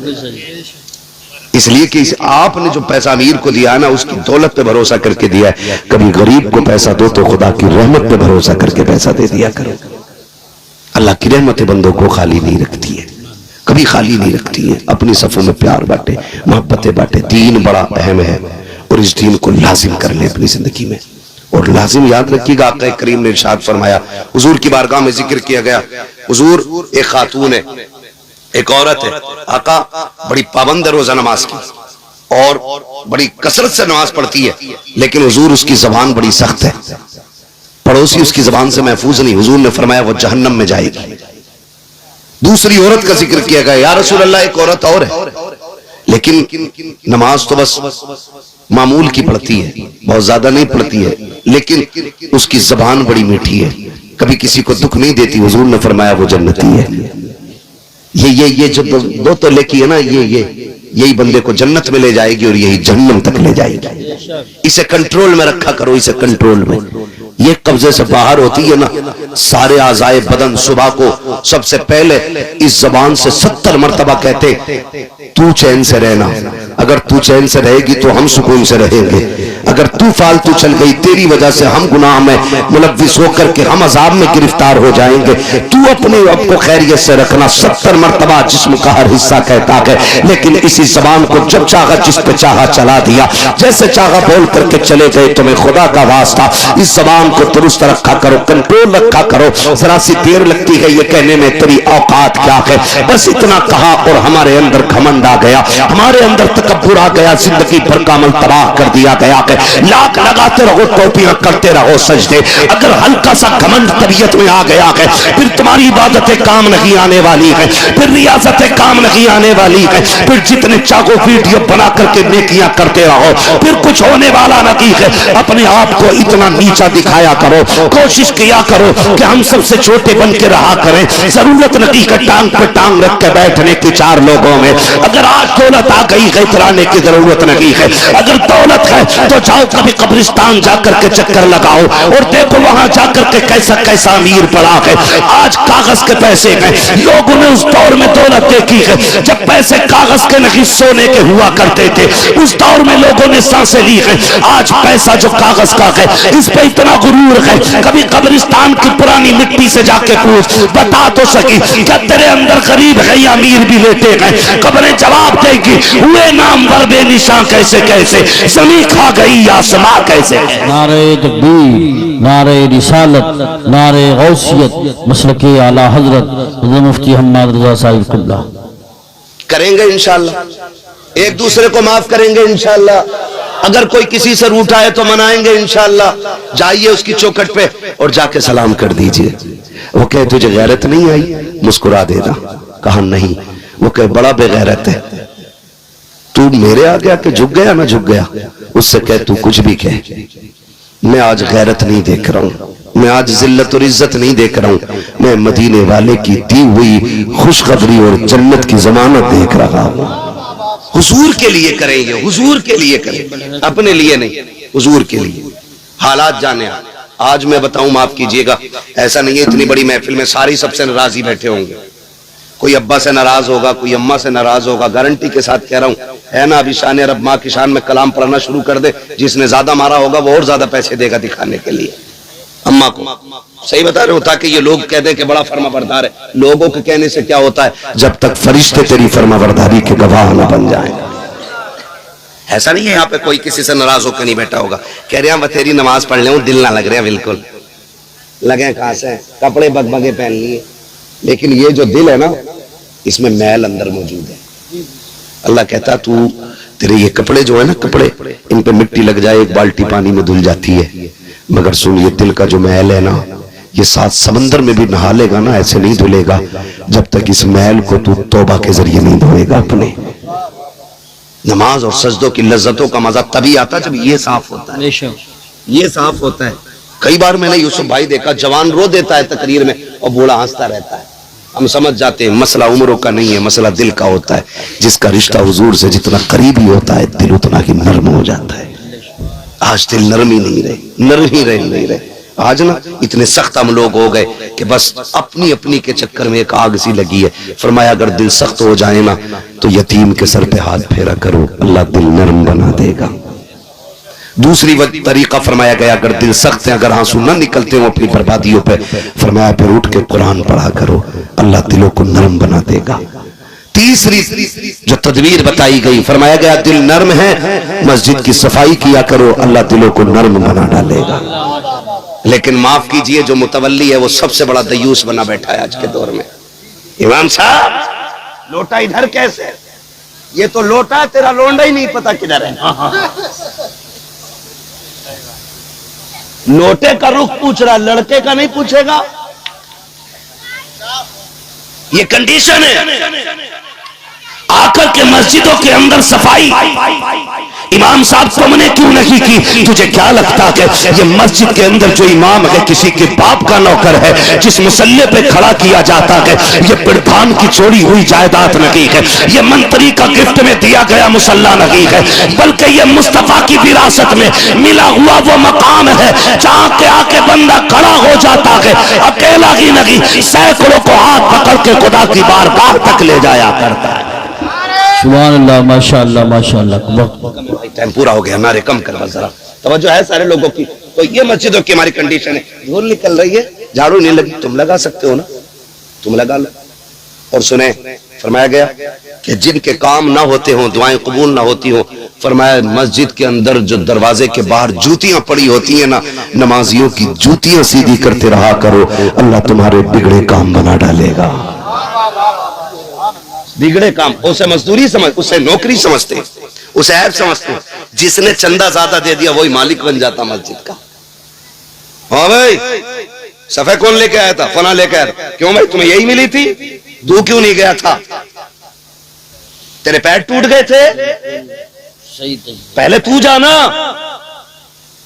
[SPEAKER 1] इसलिए कि आपने जो पैसा अमीर को दिया है ना उसकी दौलत पे भरोसा करके दिया है। कभी गरीब को पैसा दो तो खुदा की रहमत पे भरोसा करके पैसा दे दिया करो। अल्लाह की रहमत बंदों को खाली नहीं रखती है, कभी खाली नहीं रखती है। अपनी सफों में प्यार बांटे, मोहब्बतें बांटे। दीन बड़ा अहम है और इस दीन को लाजिम कर ले अपनी जिंदगी में। और लाजिम याद रखिएगा, आका करीम ने इरशाद फरमाया, हुजूर की बारगाह में जिक्र किया गया, हुजूर एक खातून है, एक औरत है, आका बड़ी पाबंद है रोजा नमाज की और बड़ी कसरत से नमाज पढ़ती है, लेकिन हुजूर उसकी जबान बड़ी सख्त है, पड़ोसी उसकी जबान से महफूज नहीं। हुजूर ने फरमाया वो जहन्नम में जाएगी। दूसरी औरत का जिक्र किया गया, या रसूल अल्लाह एक औरत और है, लेकिन नमाज तो बस मामूल की पढ़ती है, बहुत ज्यादा नहीं पढ़ती है, लेकिन उसकी जबान बड़ी मीठी है, कभी किसी को दुख नहीं देती। हुजूर ने फरमाया वो जन्नती है। ये जो दो तोले की है ना, यही बंदे को जन्नत में ले जाएगी और यही जहन्नम तक ले जाएगी। इसे कंट्रोल में रखा करो, इसे कंट्रोल में। ये कब्जे से बाहर होती है ना, सारे आज़ाए बदन सुबह को सबसे पहले इस जबान से 70 मरतबा कहते तू चैन से रहना, अगर तू चैन से रहेगी तो हम सुकून से रहेंगे, अगर तू फालतू चल गई तेरी वजह से हम गुनाह में मुलव्विस होकर के हम अजाब में गिरफ्तार हो जाएंगे, तू अपने आप को खैरियत से रखना। 70 मरतबा जिस्म का हर हिस्सा कहता है, लेकिन इसी जबान को जब चाहा जिस पे चाहा चला दिया, जैसे चाहा बोल करके चले गए। तुम्हें खुदा का वास्ता इस जबान को दुरुस्त रखा करो, कंट्रोल रखा करो। जरा सी देर लगती है ये कहने में तेरी औकात क्या है, बस इतना कहा और हमारे अंदर घमंड आ गया, हमारे अंदर तकब्बुर आ गया, जिंदगी भर का अमल तबाह कर दिया गया है। लाख लगाते रहो, टोपियां करते रहो, सजदे, अगर हल्का सा घमंड तबीयत में आ गया है फिर तुम्हारी इबादतें काम नहीं आने वाली है, फिर रियासतें काम नहीं आने वाली है, फिर जितने चाहो वीडियो बना करके नेकियां करते रहो, फिर कुछ होने वाला नहीं है। अपने आप को इतना नीचा दिखाया करो, कोशिश किया करो कि हम सबसे छोटे बन के रहा करें। जरूरत नहीं है टांग पे टांग रख के बैठने की चार लोगों में। अगर आज दौलत आ गई है इतराने की जरूरत नहीं है, अगर दौलत है तो जाओ कभी कब्रिस्तान जाकर के चक्कर लगाओ और देखो वहां जाकर के कैसा कैसा अमीर पड़ा है। आज कागज के पैसे हैं, लोगों ने उस दौर में दौलत देखी है जब पैसे कागज के नहीं सोने के हुआ करते थे, उस दौर में लोगों ने सांसें ली है। आज पैसा जो कागज का है इस पे इतना गुरूर है, कभी कब्रिस्तान की पुरानी मिट्टी से जाके पूछ, बता तो सकी क्या तेरे अंदर गरीब है या अमीर भी लेटे हैं? कब्रें जवाब देगी, हुए नामवर बेनिशान कैसे कैसे, जमीन खा गई आसमां कैसे।
[SPEAKER 2] नारे तकबीर, नारे रिसालत, नारे गौसियत, मसलके आला हजरत मुफ्ती हम्मद रजा साहिब कुल्ला।
[SPEAKER 1] करेंगे इंशाअल्लाह, एक दूसरे को माफ करेंगे इंशाअल्लाह। अगर कोई किसी से रूठा है तो मनाएंगे इंशाअल्लाह। जाइए उसकी चौखट पे और जाके सलाम कर दीजिए। वो कहे तुझे गैरत नहीं आई, मुस्कुरा देना। कहा नहीं। वो कहे बड़ा बेगैरत है, तू मेरे आगे आके झुक गया ना झुक गया। उससे कहे तू कुछ भी कह, मैं आज गैरत नहीं देख रहा हूं, मैं आज जिल्लत और इज्जत नहीं देख रहा हूं, मैं मदीने वाले की दी हुई खुशखबरी और जन्नत की जमानत देख रहा हूं। हुजूर के लिए करेंगे, हुजूर के लिए करें, अपने लिए नहीं, हुजूर के लिए। हालात जाने आज मैं बताऊं, माफ कीजिएगा, ऐसा नहीं है इतनी बड़ी महफिल में सारी सबसे नाराजी बैठे होंगे। कोई अब्बा से नाराज होगा, कोई अम्मा से नाराज होगा, गारंटी के साथ कह रहा हूं, है ना। अभी शान रब माँ की शान में कलाम पढ़ना शुरू कर दे, जिसने ज्यादा मारा होगा वो और ज्यादा पैसे देगा दिखाने के लिए अम्मा को। सही बता रहे हो, ताकि ये लोग कह दें कि बड़ा फर्माबरदार है। लोगों के कहने से क्या होता है, जब तक फरिश्ते तेरी फर्माबरदारी के गवाह न बन जाए। ऐसा नहीं है यहाँ पे कोई किसी से नाराज होकर नहीं बैठा होगा, कह रहे हैं तेरी नमाज पढ़ ले, दिल ना लग रहा। बिल्कुल लगे कहां से, कपड़े बगबगे पहन लिए, लेकिन ये जो दिल है ना इसमें मैल अंदर मौजूद है। अल्लाह कहता तू तेरे ये कपड़े जो है ना, कपड़े इन पे मिट्टी लग जाए एक बाल्टी पानी में धुल जाती है, मगर सुन ये दिल का जो मैल है ना, ये 7 समंदर में भी नहा लेगा ना ऐसे नहीं धुलेगा जब तक इस मैल को तू तौबा के जरिए नहीं धोएगा। अपने नमाज और सजदों की लज्जतों का मजा तभी आता जब ये साफ होता है, ये साफ होता है। कई बार मैंने यूसुफ भाई देखा, जवान रो देता है तकरीर में और बूढ़ा हंसता रहता है। हम समझ जाते हैं मसला उम्रों का नहीं है, मसला दिल का होता है। जिसका रिश्ता हुजूर से जितना करीबी होता है दिल उतना ही नर्म हो जाता है। आज दिल नरम ही नहीं रहे, नरम ही नहीं रहे। आज ना इतने सख्त हम लोग हो गए कि बस अपनी अपनी के चक्कर में एक आग सी लगी है। फरमाया अगर दिल सख्त हो जाए ना तो यतीम के सर पे हाथ फेरा करो, अल्लाह दिल नरम बना देगा। दूसरी तरीका फरमाया गया, अगर दिल सख्त है, अगर आंसू न निकलते हो अपनी बर्बादियों पे, फरमाया फिर उठ के कुरान पढ़ा करो, अल्लाह दिलों को नरम बना देगा। तीसरी जो तदबीर बताई गई, फरमाया गया दिल नर्म है, मस्जिद की सफाई किया करो, अल्लाह दिलों को नर्म बना डालेगा। लेकिन माफ कीजिए जो मुतवल्ली है वो सबसे बड़ा दयूस बना बैठा है आज के दौर में। इमाम साहब लोटा इधर कैसे, ये तो लोटा तेरा लोंडा ही नहीं पता किधर है। लोटे का रुख पूछ रहा, लड़के का नहीं पूछेगा। ये कंडीशन है। आकर के मस्जिदों के अंदर सफाई, इमाम साहब तुमने क्यों नहीं की? तुझे क्या लगता है ये मस्जिद के अंदर जो इमाम है किसी के बाप का नौकर है, जिस मुसल्ले पे खड़ा किया जाता है ये पिड़धान की चोरी हुई जायदाद नहीं है, ये मंत्री का गिफ्ट में दिया गया मुसल्ला नहीं है, बल्कि ये मुस्तफा की विरासत में मिला हुआ वो मकाम है जहां के आके बंदा खड़ा हो जाता है, अकेला ही नहीं सैकड़ों को हाथ पकड़ के खुदा की बारगाह तक ले जाया करता है।
[SPEAKER 2] सुभान अल्लाह, माशाअल्लाह माशाअल्लाह।
[SPEAKER 1] भाई टाइम पूरा हो गया, नारे कम कर बस जरा, तवज्जो है सारे लोगों की। तो ये मस्जिदों की हमारी कंडीशन है, धूल निकल रही है, झाड़ू नहीं लगी, तुम लगा सकते हो ना, तुम लगा लो। और सुने फरमाया गया कि जिनके काम ना होते हो, दुआएं कबूल ना होती हो, फरमाया मस्जिद के अंदर जो दरवाजे के बाहर जूतियां पड़ी होती है ना, नमाजियों की जूतियां सीधी करते रहा करो, अल्लाह तुम्हारे बिगड़े काम बना डालेगा। बिगड़े काम उसे मजदूरी समझ, उसे नौकरी समझते, उसे ऐप समझते। जिसने चंदा ज्यादा दे दिया वही मालिक बन जाता मस्जिद का। हाँ भाई सफे कौन लेके आया था? फना लेके आया था। क्यों भाई तुम्हें यही मिली थी? तू क्यों नहीं गया था? तेरे पैर टूट गए थे,
[SPEAKER 2] सही
[SPEAKER 1] पहले तू जाना,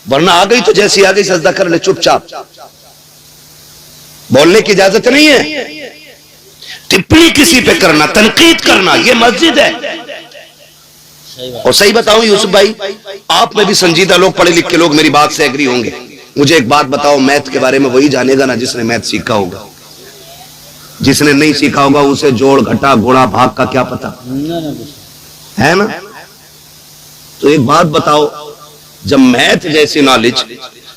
[SPEAKER 1] वरना आ गई तो जैसी आ गई सजदा कर ले चुपचाप, बोलने की इजाजत नहीं है। टिप्पणी किसी पे करना, तनकीद करना, ये मस्जिद है। और सही बताऊं यूसुफ भाई, आप में भी संजीदा लोग, पढ़े लिखे लोग मेरी बात से एग्री होंगे। मुझे एक बात बताओ, मैथ के बारे में वही जानेगा ना जिसने मैथ सीखा होगा, जिसने नहीं सीखा होगा उसे जोड़ घटा गुणा भाग का क्या पता है ना। तो एक बात बताओ, जब मैथ जैसी नॉलेज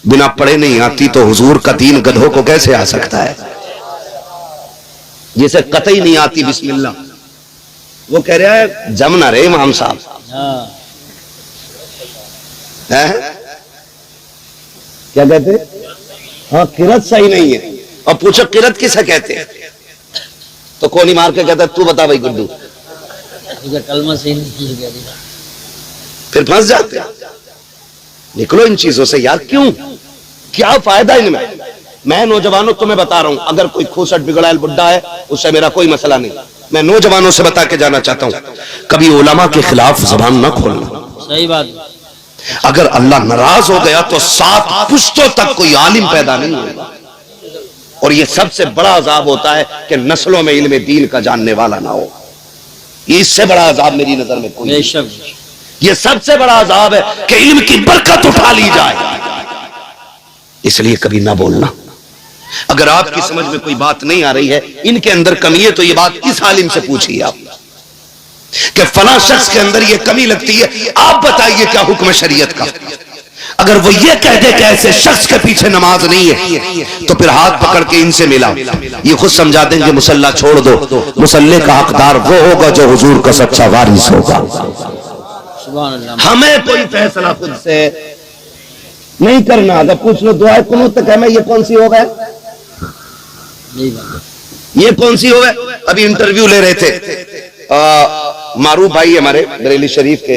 [SPEAKER 1] बिना पढ़े नहीं आती तो हुजूर का दीन गधों को कैसे आ सकता है? जिसे कतई नहीं आती बिस्मिल्लाह, वो कह रहा है जम ना रे इमाम साहब। क्या कहते? हाँ किरत सही नहीं है। और पूछो किरत किसे कहते हैं, तो कोनी मार के कहता है तू बता भाई गुड्डू,
[SPEAKER 2] कलमा सही नहीं किया,
[SPEAKER 1] फिर फंस जाते। निकलो इन चीजों से यार, क्यों, क्या फायदा इनमें? मैं नौजवानों तुम्हें बता रहा हूं, अगर कोई खूसट बिगड़ायल बुड्ढा है उससे मेरा कोई मसला नहीं, मैं नौजवानों से बता के जाना चाहता हूं, कभी उलमा के खिलाफ जबान ना खोलना।
[SPEAKER 2] सही बात।
[SPEAKER 1] अगर अल्लाह नाराज हो गया तो 7 पुश्तों तक कोई आलिम पैदा नहीं होगा। और ये सबसे बड़ा अजाब होता है कि नस्लों में इल्म दीन का जानने वाला ना हो। इससे बड़ा अजाब मेरी नजर में कोई नहीं। ये सबसे बड़ा अजाब है कि इल्म की बरकत उठा ली जाए। इसलिए कभी ना बोलना। अगर आपकी समझ में कोई बात नहीं आ रही है, इनके अंदर कमी है, तो ये बात इस आलिम से पूछिए आप कि फला शख्स के अंदर ये कमी लगती है, आप बताइए क्या हुक्म शरीयत का। अगर वो ये कह दे कि ऐसे शख्स के पीछे नमाज नहीं है, तो फिर हाथ पकड़ के इनसे मिला, ये खुद समझा देंगे मुसल्ला छोड़ दो, मुसल्ले का हकदार वो होगा जो हुजूर का सच्चा वारिस होगा। हमें कोई फैसला खुद से नहीं करना। अगर पूछ लो दुआ कुनूत तक है, मैं ये कौन सी हो गए, ये कौन सी हो गए। अभी इंटरव्यू ले रहे थे मारूफ भाई हमारे बरेली शरीफ के,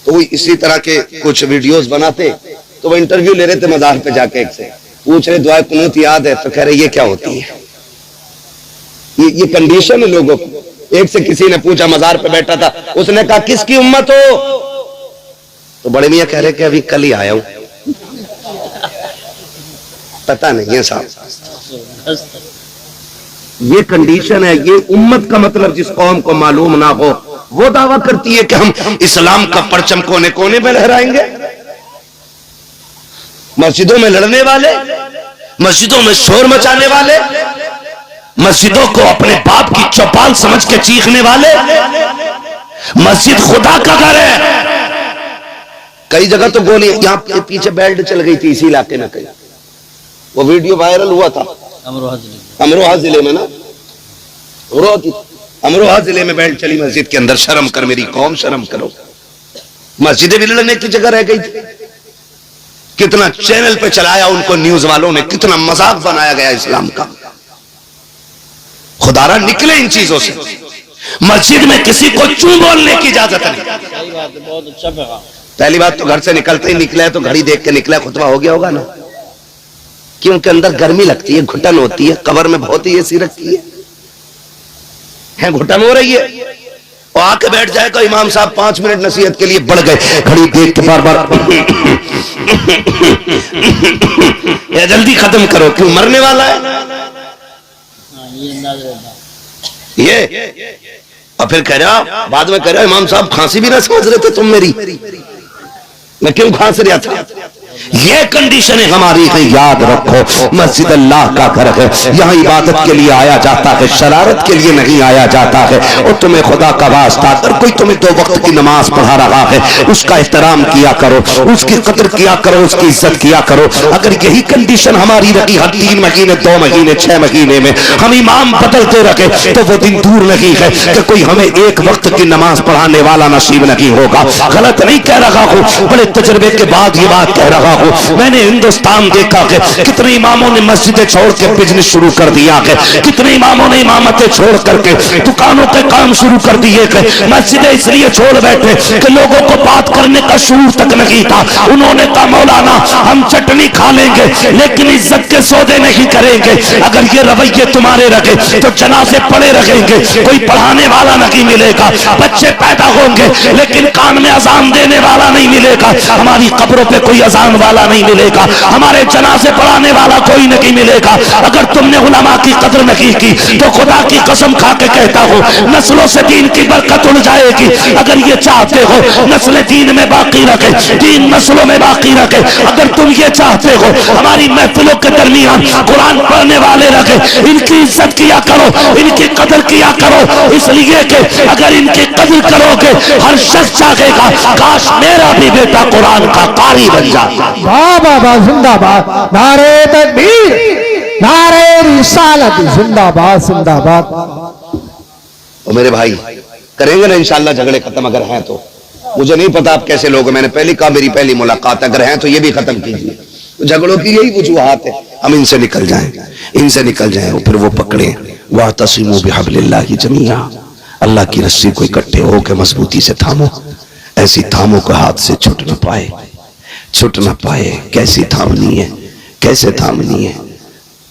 [SPEAKER 1] तो वो इसी तरह के कुछ वीडियोस बनाते, तो वो इंटरव्यू ले रहे थे मज़ार पे जाके, एक से पूछ रहे दुआ कुनूत याद है, तो कह रहे ये क्या होती है। ये कंडीशन है लोगों की। एक से किसी ने पूछा, मज़ार पे बैठा था, उसने कहा किसकी उम्मत हो, तो बड़े मियां कह रहे कि अभी कल ही आया हूं, पता नहीं है साहब। ये कंडीशन है। ये उम्मत का मतलब जिस कौम को मालूम ना हो वो दावा करती है कि हम इस्लाम का परचम कोने कोने में लहराएंगे। मस्जिदों में लड़ने वाले, मस्जिदों में शोर मचाने वाले, मस्जिदों को अपने बाप की चौपाल समझ के चीखने वाले। मस्जिद खुदा का घर है। कई जगह तो गोली, यहाँ पीछे बेल्ट चल गई थी इसी इलाके में, कहीं वो वीडियो वायरल हुआ था अमरोहा जिले में ना, अमरोहा जिले में बेल्ट चली मस्जिद के अंदर। शर्म कर मेरी कौम, शर्म करो। मस्जिदें भी लड़ने की जगह रह गई थी। कितना चैनल पे चलाया उनको न्यूज वालों ने, कितना मजाक बनाया गया इस्लाम का। खुदारा निकले इन चीजों से। मस्जिद में किसी को चू बोलने की इजाजत नहीं।
[SPEAKER 2] बहुत अच्छा पैगाम।
[SPEAKER 1] पहली बात तो घर से निकलते ही निकले तो घड़ी देख के निकला, खुतबा हो गया होगा ना, क्योंकि अंदर गर्मी लगती है, घुटन होती है, कब्र में बहुत ही एसी रखती है, घुटन हो रही है। और आके बैठ जाएगा इमाम साहब 5 मिनट नसीहत के लिए बढ़ गए, घड़ी देख के बार बार या जल्दी खत्म करो, क्यों मरने वाला है ये। और फिर कह रहा, बाद में कह रहा इमाम साहब खांसी भी ना समझ रहे थे तुम मेरी, मैं क्यों खांस रहा था। ये कंडीशनें हमारी हैं, याद रखो। मस्जिद अल्लाह का घर है, यहाँ इबादत के लिए आया जाता है, शरारत के लिए नहीं आया जाता है। और तुम्हें खुदा का वास्ता, अगर कोई तुम्हें 2 वक्त की नमाज पढ़ा रहा है, उसका एहतराम किया करो, उसकी कदर किया करो, उसकी इज्जत किया करो। अगर यही कंडीशन हमारी रही हर 3 महीने 2 महीने 6 महीने में हम इमाम बदलते रखे, तो वो दिन दूर नहीं है कि कोई हमें 1 वक्त की नमाज पढ़ाने वाला नसीब नहीं होगा। गलत नहीं कह रहा हूँ, बड़े तजुर्बे के बाद ये बात कह रहा हूँ। मैंने हिंदुस्तान देखा कि कितने इमामों ने मस्जिदें छोड़ के बिजनेस शुरू कर दिया है, कितने इमामों ने इमामतें छोड़ करके दुकानों के काम शुरू कर दिए थे। मस्जिदें इसलिए छोड़ बैठे कि लोगों को बात करने का शूर तक नहीं था। उन्होंने कहा मौलाना हम चटनी खा लेंगे लेकिन इज्जत के सौदे नहीं करेंगे। अगर ये रवैये तुम्हारे रखे तो जनाजे पड़े रहेंगे, कोई पढ़ाने वाला नहीं मिलेगा, बच्चे पैदा होंगे लेकिन कान में अजान देने वाला नहीं मिलेगा, हमारी कब्रों पे कोई अजान वाला नहीं मिलेगा, हमारे जनाजे पढ़ाने वाला कोई नहीं मिलेगा। अगर तुमने उलमा की कदर नहीं की तो खुदा की कसम खा के कहता हूँ नस्लों से दीन की बरकत उड़ जाएगी। अगर ये चाहते हो नस्ल दीन में बाकी रखे, दीन नस्लों में बाकी रखे, अगर तुम ये चाहते हो हमारी महफिलों के दरमियान कुरान पढ़ने वाले रखे, इनकी इज्जत किया करो, इनकी कदर किया करो, इसलिए कि अगर इनकी कदर करोगे हर शख्स चाहेगा काश मेरा भी बेटा कुरान का कारी बन जाए।
[SPEAKER 3] वाह वाह वाह, जिंदाबाद, नारे तकबीर, नारे रिसालत, जिंदाबाद जिंदाबाद।
[SPEAKER 1] और मेरे भाई करेंगे ना इंशाल्लाह झगड़े खत्म, अगर हैं तो। मुझे नहीं पता आप कैसे लोग, मैंने पहली कहा मेरी पहली मुलाकात, अगर हैं तो ये भी खत्म कीजिए। तो झगड़ों की यही वजूहात है, हम इनसे निकल जाएं, इनसे निकल जाएं, और फिर वो पकड़े वातसिमू बिहब्लिल्लाहि जमीआ, अल्लाह की रस्सी को इकट्ठे होकर मजबूती से थामो, ऐसी थामो को हाथ से छूट न पाए, छूट न पाए। कैसी थामनी है, कैसे थामनी है,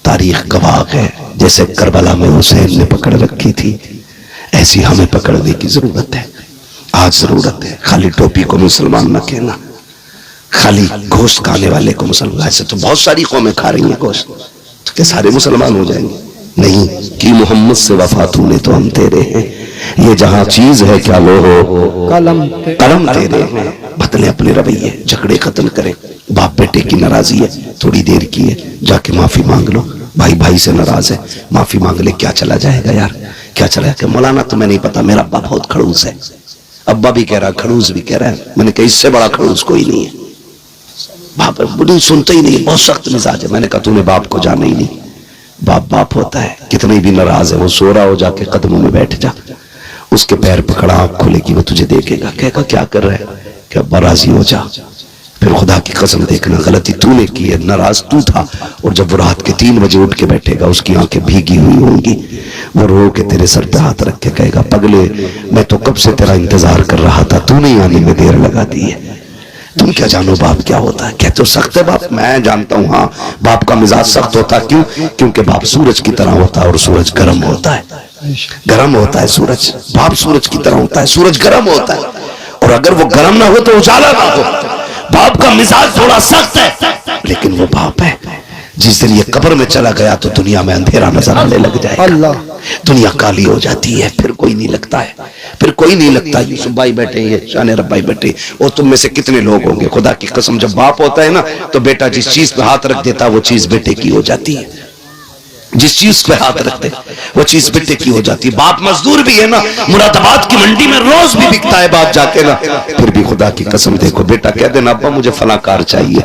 [SPEAKER 1] तारीख गवाह है। जैसे करबला में हुसैन ने पकड़ रखी थी, ऐसी हमें पकड़ने की जरूरत है, आज जरूरत है। खाली टोपी को मुसलमान न कहना, खाली गोश्त खाने वाले को मुसलमान, ऐसे तो बहुत सारी कौमें खा रही हैं गोश्त, तो क्या सारे मुसलमान हो जाएंगे? नहीं, कि मोहम्मद से वफा तूने तो हम तेरे हैं, ये जहां चीज है क्या लो हो कलम तेरे हैं। बदले अपने रवैये, झगड़े खत्म करें। बाप बेटे की नाराजी है, थोड़ी देर की है, जाके माफी मांग लो। भाई भाई से नाराज है, माफी मांग ले, क्या चला जाएगा यार, क्या चला जाएगा। मौलाना तुम्हें नहीं पता मेरा अब्बा बहुत खड़ूस है, अब्बा भी कह रहा खड़ूस भी कह रहा है। मैंने कहा इससे बड़ा खड़ूस कोई नहीं है। बाप बुढ़ी सुनते ही नहीं, बहुत सख्त मिजाज है। मैंने कहा तूने बाप को जाना ही नहीं, बाप बाप होता है, कितने भी नाराज है वो सो रहा हो, जाके कदमों में बैठ जा, उसके पैर पकड़ा, आंख खुलेगी, वो तुझे देखेगा, कहेगा क्या कर रहा है, क्या अब्बा राजी हो जा। फिर खुदा की कसम देखना गलती तूने की है, नाराज तू था। और जब वो रात के 3 बजे उठ के बैठेगा, उसकी आंखें भीगी हुई होंगी, वो रो के तेरे सर पे हाथ रख के कहेगा पगले मैं तो कब से तेरा इंतजार कर रहा था, तूने ही आने में देर लगा दी है। तुम क्या जानो बाप क्या होता है। क्या तो सख्त है बाप, मैं जानता हूँ, हाँ बाप का मिजाज सख्त होता है। क्यों? क्योंकि बाप सूरज की तरह होता है और सूरज गर्म होता है, गर्म होता है सूरज। बाप सूरज की तरह होता है, सूरज गर्म होता है, और अगर वो गर्म ना हो तो उजाला ना हो। बाप का मिजाज थोड़ा सख्त है, लेकिन वो बाप है। जिस दिन ये कब्र में चला गया तो दुनिया में अंधेरा नजर आने लग जाएगा, दुनिया काली हो जाती है, फिर कोई नहीं लगता है, फिर कोई नहीं लगता। यूसुफ भाई बैठे हैं, शान रब्बाई बैठे, और तुम में से कितने लोग होंगे खुदा की कसम, जब बाप होता है ना तो बेटा जिस चीज पे हाथ रख देता है वो चीज बेटे की हो जाती है। जिस चीज पे हाथ रखते वो चीज बेटे की हो जाती है। बाप मजदूर भी है ना, मुरादाबाद की मंडी में रोज भी बिकता है बाप जाके ना, फिर भी खुदा की कसम देखो बेटा कह देना अब्बा मुझे फला कार चाहिए,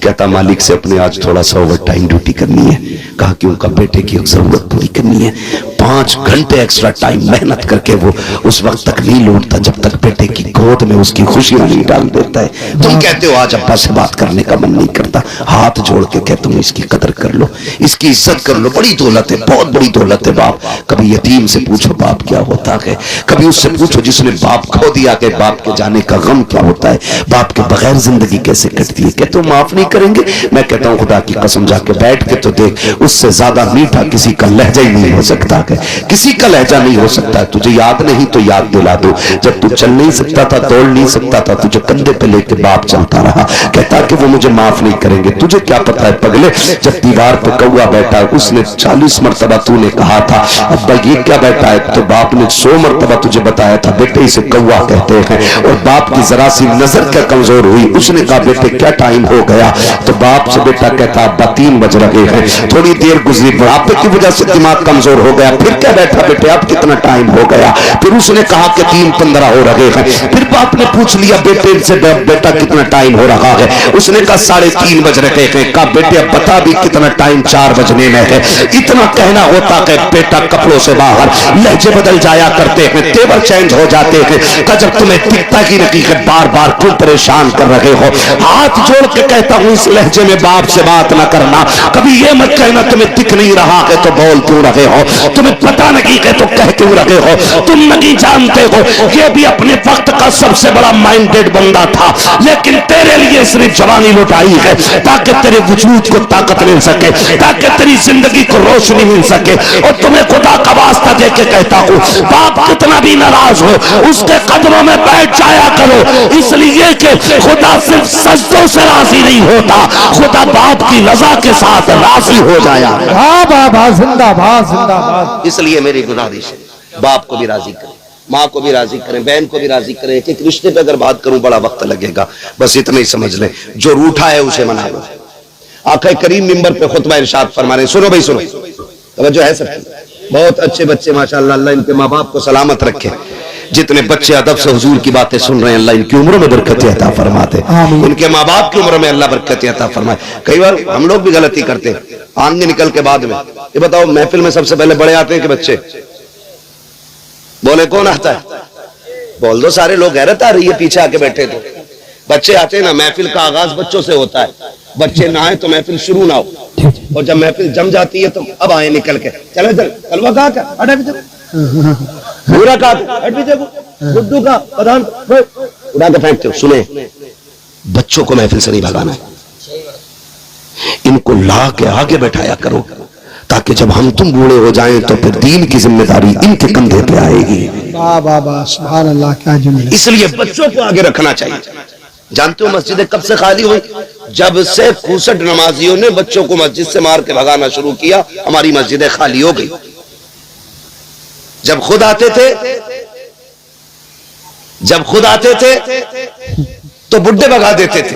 [SPEAKER 1] कहता मालिक से अपने आज थोड़ा सा ओवर टाइम ड्यूटी करनी है। कहा कि उनका बेटे की जरूरत पूरी करनी है, 5 घंटे एक्स्ट्रा टाइम मेहनत करके वो उस वक्त तक नहीं लौटता जब तक बेटे की गोद में उसकी खुशियां नहीं डाल देता है। तुम कहते हो आज अब्बा से बात करने का मन नहीं करता, हाथ जोड़ के कहते हो इसकी कदर कर लो, इसकी इज्जत कर लो, बड़ी दौलत है, बहुत बड़ी दौलत है बाप। कभी यतीम से पूछो बाप क्या होता है, कभी उससे पूछो जिसने बाप खो दिया कि बाप के जाने का गम क्या होता है, बाप के बगैर जिंदगी कैसे कटती है। कहते हो माफ नहीं करेंगे, मैं कहता हूँ खुदा की कसम जाके बैठ के तो देख, उससे ज्यादा मीठा किसी का लहजा ही नहीं हो सकता। है, किसी का लहजा नहीं हो सकता। तुझे याद नहीं तो याद दिला दो, जब तू चल नहीं सकता था, दौड़ नहीं सकता था, तुझे कंधे पे लेके बाप चलता रहा, कहता कि वो मुझे माफ नहीं करेंगे। तुझे क्या पता है पगले, जब दीवार पे कौवा बैठा उसने 40 मरतबा तूने कहा था अब्बा ये क्या बैठा है, तो बाप ने 100 मरतबा तुझे बताया था बेटे इसे कौवा कहते हैं। और बाप की जरा सी नजर क्या कमजोर हुई, उसने कहा बेटे क्या टाइम हो गया, तो बाप से बेटा कहता अब्बा 3 बज रहे हैं। थोड़ी देर गुजरी, बुढ़ापे की वजह से दिमाग कमजोर हो गया, फिर क्या बैठा बेटे अब कितना टाइम हो गया, फिर उसने कहा कि 3:15 हो रहे हैं। फिर बाप ने पूछ लिया बेटे से बेटा कितना टाइम हो रहा है, उसने कहा 3:30 बज रहे हैं। कहा बेटे अब बता भी कितना टाइम, 4 बजने में है। इतना कहना होता है बेटा कपड़ों से बाहर, लहजे बदल जाया करते हैं, तेवर चेंज हो जाते हैं। कहा जब तुम्हें दिखता ही नहीं है बार बार क्यों परेशान कर रहे हो, हाथ जोड़ के कहता हूं इस लहजे में बाप से बात ना करना, कभी ये मत कहना तुम्हें दिख नहीं रहा है तो बोल क्यों रहे हो, तुम्हें पता नहीं है तो कह क्यों रहे हो, तुम नहीं जानते हो ये भी अपने वक्त का सबसे बड़ा माइंडेड बंदा था, लेकिन तेरे लिए इसने जवानी लुटाई है ताकि तेरे वजूद को ताकत मिल सके, ताकि तेरी जिंदगी को रोशनी मिल सके। और तुम्हें खुदा का वास्ता दे के कहता हूं बाप कितना भी नाराज हो उसके कदमों में बैठ जाया करो, इसलिए कि खुदा सिर्फ सजदों से राजी नहीं होता, खुदा बाप की रजा के साथ राजी हो जाया।
[SPEAKER 3] जिंदाबाद जिंदाबाद।
[SPEAKER 1] इसलिए मेरी गुजारिश है बाप को भी राजी करें, माँ को भी राजी करें, बहन को भी राजी करें। एक रिश्ते पे अगर बात करूं बड़ा वक्त लगेगा, बस इतना ही समझ लें जो रूठा है उसे मना लो। आका करीम मिंबर पे खुतबा इरशाद फरमा रहे, सुनो भाई सुनो, तवज्जो है सबकी। बहुत अच्छे बच्चे माशाअल्लाह, अल्लाह इनके माँ बाप को सलामत रखे। जितने बच्चे अदब से हुजूर की बातें सुन रहे हैं अल्लाह इनकी उम्र में बरकत अता फरमाते, इनके माँ बाप की उम्र में अल्लाह बरकत अता फरमाए। कई बार हम लोग भी गलती करते हैं, आगे निकल के बाद में ये बताओ महफिल में सबसे पहले बड़े आते हैं कि बच्चे? बोले कौन आता है? बोल दो, सारे लोग हैरत आ रही है पीछे आके बैठे तो। बच्चे आते हैं ना, महफिल का आगाज बच्चों से होता है, बच्चे ना आए तो महफिल शुरू ना हो, और जब महफिल जम जाती है तो अब आए निकल के, चले चल कलवा कहा क्या अटे पीछे, पूरा कहा हट पीछे, गुड्डू का प्रधान उड़ा के फेंकते हो। सुने, बच्चों को महफिल से नहीं भगाना है, इनको ला के आगे बैठाया करो ताकि जब हम तुम बूढ़े हो जाएं तो फिर दीन की जिम्मेदारी इनके कंधे पे आएगी।
[SPEAKER 3] वाह वाह वाह, सुभान अल्लाह, क्या जुमला।
[SPEAKER 1] इसलिए बच्चों को आगे रखना चाहिए। जानते हो मस्जिदें कब से खाली हुई? जब से 65 नमाजियों ने बच्चों को मस्जिद से मार के भगाना शुरू किया, हमारी मस्जिदें खाली हो गई। जब खुद आते थे तो बुड्ढे भगा देते थे।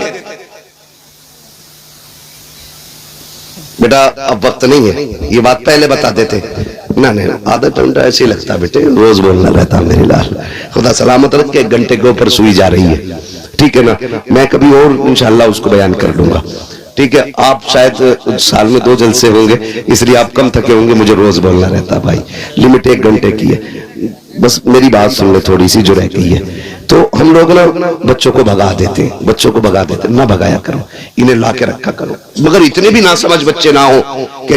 [SPEAKER 1] बेटा अब वक्त नहीं है, ये बात पहले बता देते ना, नहीं आदत उल्टा ऐसे ही लगता बेटे, रोज बोलना रहता मेरे लाल। खुदा सलामत रख के 1 घंटे के ऊपर सुई जा रही है, ठीक है ना, मैं कभी और इंशाल्लाह उसको बयान कर लूंगा, ठीक है। आप शायद साल में 2 जलसे होंगे इसलिए आप कम थके होंगे, मुझे रोज बोलना रहता भाई, लिमिट 1 घंटे की है। बस मेरी बात सुन ले थोड़ी सी जो रह गई है। तो हम लोग ना बच्चों को भगा देते हैं, बच्चों को भगा देते हैं, ना भगाया करो, इन्हें ला के रखा करो। मगर इतने भी ना समझ बच्चे ना हो कि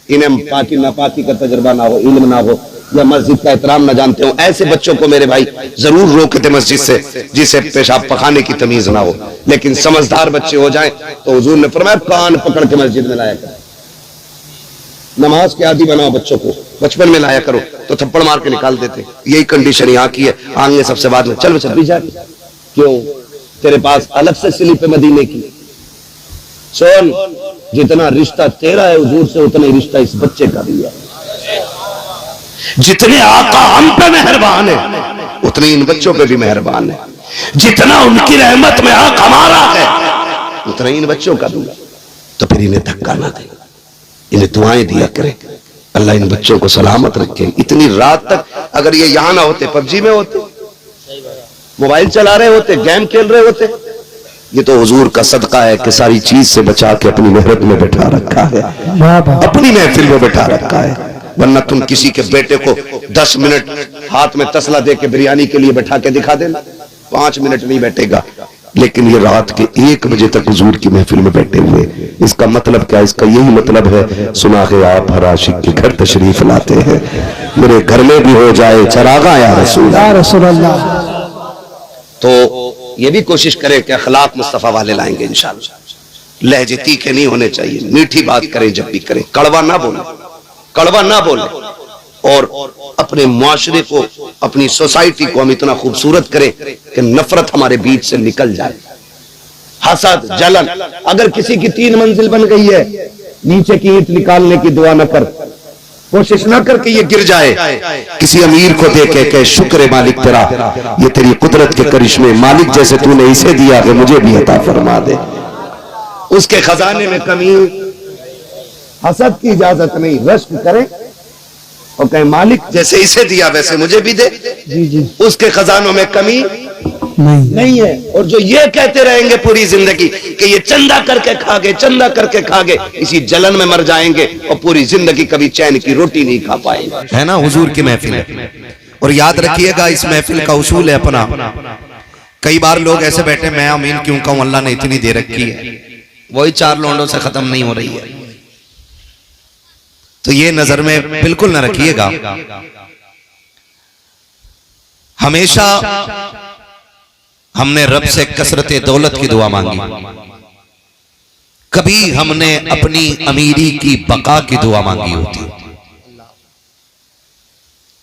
[SPEAKER 1] इन्हें पाकी नापाकी का तजर्बा ना हो, इल्म ना हो, या मस्जिद का एहतराम ना जानते हो, ऐसे बच्चों को मेरे भाई जरूर रोकते मस्जिद से जिसे पेशाब पखाने की तमीज ना हो। लेकिन समझदार बच्चे हो जाएं तो हुजूर ने फरमाया कान पकड़ के मस्जिद में लाया करो, नमाज के आदी बनाओ बच्चों को, बचपन में लाया करो, तो थप्पड़ मार के निकाल देते। यही कंडीशन यहाँ की है, आगे सबसे बाद में चल बच्चा पीछे, क्यों तेरे पास अलग से स्लिप है मदीने की। सुन, जितना रिश्ता तेरा है हुजूर से उतना ही रिश्ता इस बच्चे का भी है। जितने आका हम पे मेहरबान है उतने इन बच्चों पे भी मेहरबान है, जितना उनकी रहमत में हक हमारा है उतना इन बच्चों का भी। तो फिर इन्हें धक्का ना दे, इन्हें दुआएं दिया करे, अल्लाह इन बच्चों को सलामत रखे। इतनी रात तक अगर ये यहां ना होते, पबजी में होते, मोबाइल चला रहे होते, गेम खेल रहे होते, ये तो हुजूर का सदका है कि सारी चीज से बचा के अपनी मेहरत में बैठा रखा है, अपनी महफिल में बैठा रखा है। वरना तुम किसी के बेटे को 10 मिनट हाथ में तसला दे के बिरयानी के लिए बैठा के दिखा देना, 5 मिनट नहीं बैठेगा। लेकिन ये रात के 1 बजे तक हुजूर की महफिल में बैठे हुए, इसका मतलब क्या? इसका यही मतलब है, सुना है आप हर आशिक के घर तशरीफ लाते हैं, मेरे घर में भी हो जाए चरागा या रसूल अल्लाह। तो ये भी कोशिश करें कि अखलाक मुस्तफा वाले लाएंगे इंशाअल्लाह। लहजे तीखे नहीं होने चाहिए, मीठी बात करें जब भी करें, कड़वा ना बोले, कड़वा ना बोले। और अपने मुआशरे को, अपनी सोसाइटी को हम इतना खूबसूरत करें कि नफरत हमारे बीच से निकल जाए। हसद, जलन, अगर किसी की 3 मंजिल बन गई है, नीचे की ईंट निकालने की दुआ न कर, कोशिश ना कर कि ये गिर जाए। किसी अमीर को देखे के शुक्र है मालिक तेरा, ये तेरी कुदरत के करिश्मे, मालिक जैसे तूने इसे दिया कि मुझे भी अता फरमा दे। उसके खजाने में कमी, हसद की इजाजत नहीं, रश्क करें और कहें मालिक जैसे इसे दिया वैसे मुझे भी दे।
[SPEAKER 3] जी जी
[SPEAKER 1] उसके खजानों में कमी नहीं है। और जो ये कहते रहेंगे पूरी जिंदगी कि ये चंदा करके खा गए, चंदा करके खा गए, इसी जलन में मर जाएंगे और पूरी जिंदगी कभी चैन की रोटी नहीं खा पाएंगे। है ना, हुजूर की महफिल है। और याद रखिएगा इस महफिल का उसूल है अपना। कई बार लोग ऐसे बैठे, मैं आमीन क्यों कहूं, अल्लाह ने इतनी दे रखी है, वही 4 लौंडों से खत्म नहीं हो रही है। तो ये नजर में बिल्कुल न रखिएगा। हमेशा हमने रब से कसरते दौलत की दुआ मांगी, कभी हमने अपनी अमीरी की बका की दुआ मांगी होती।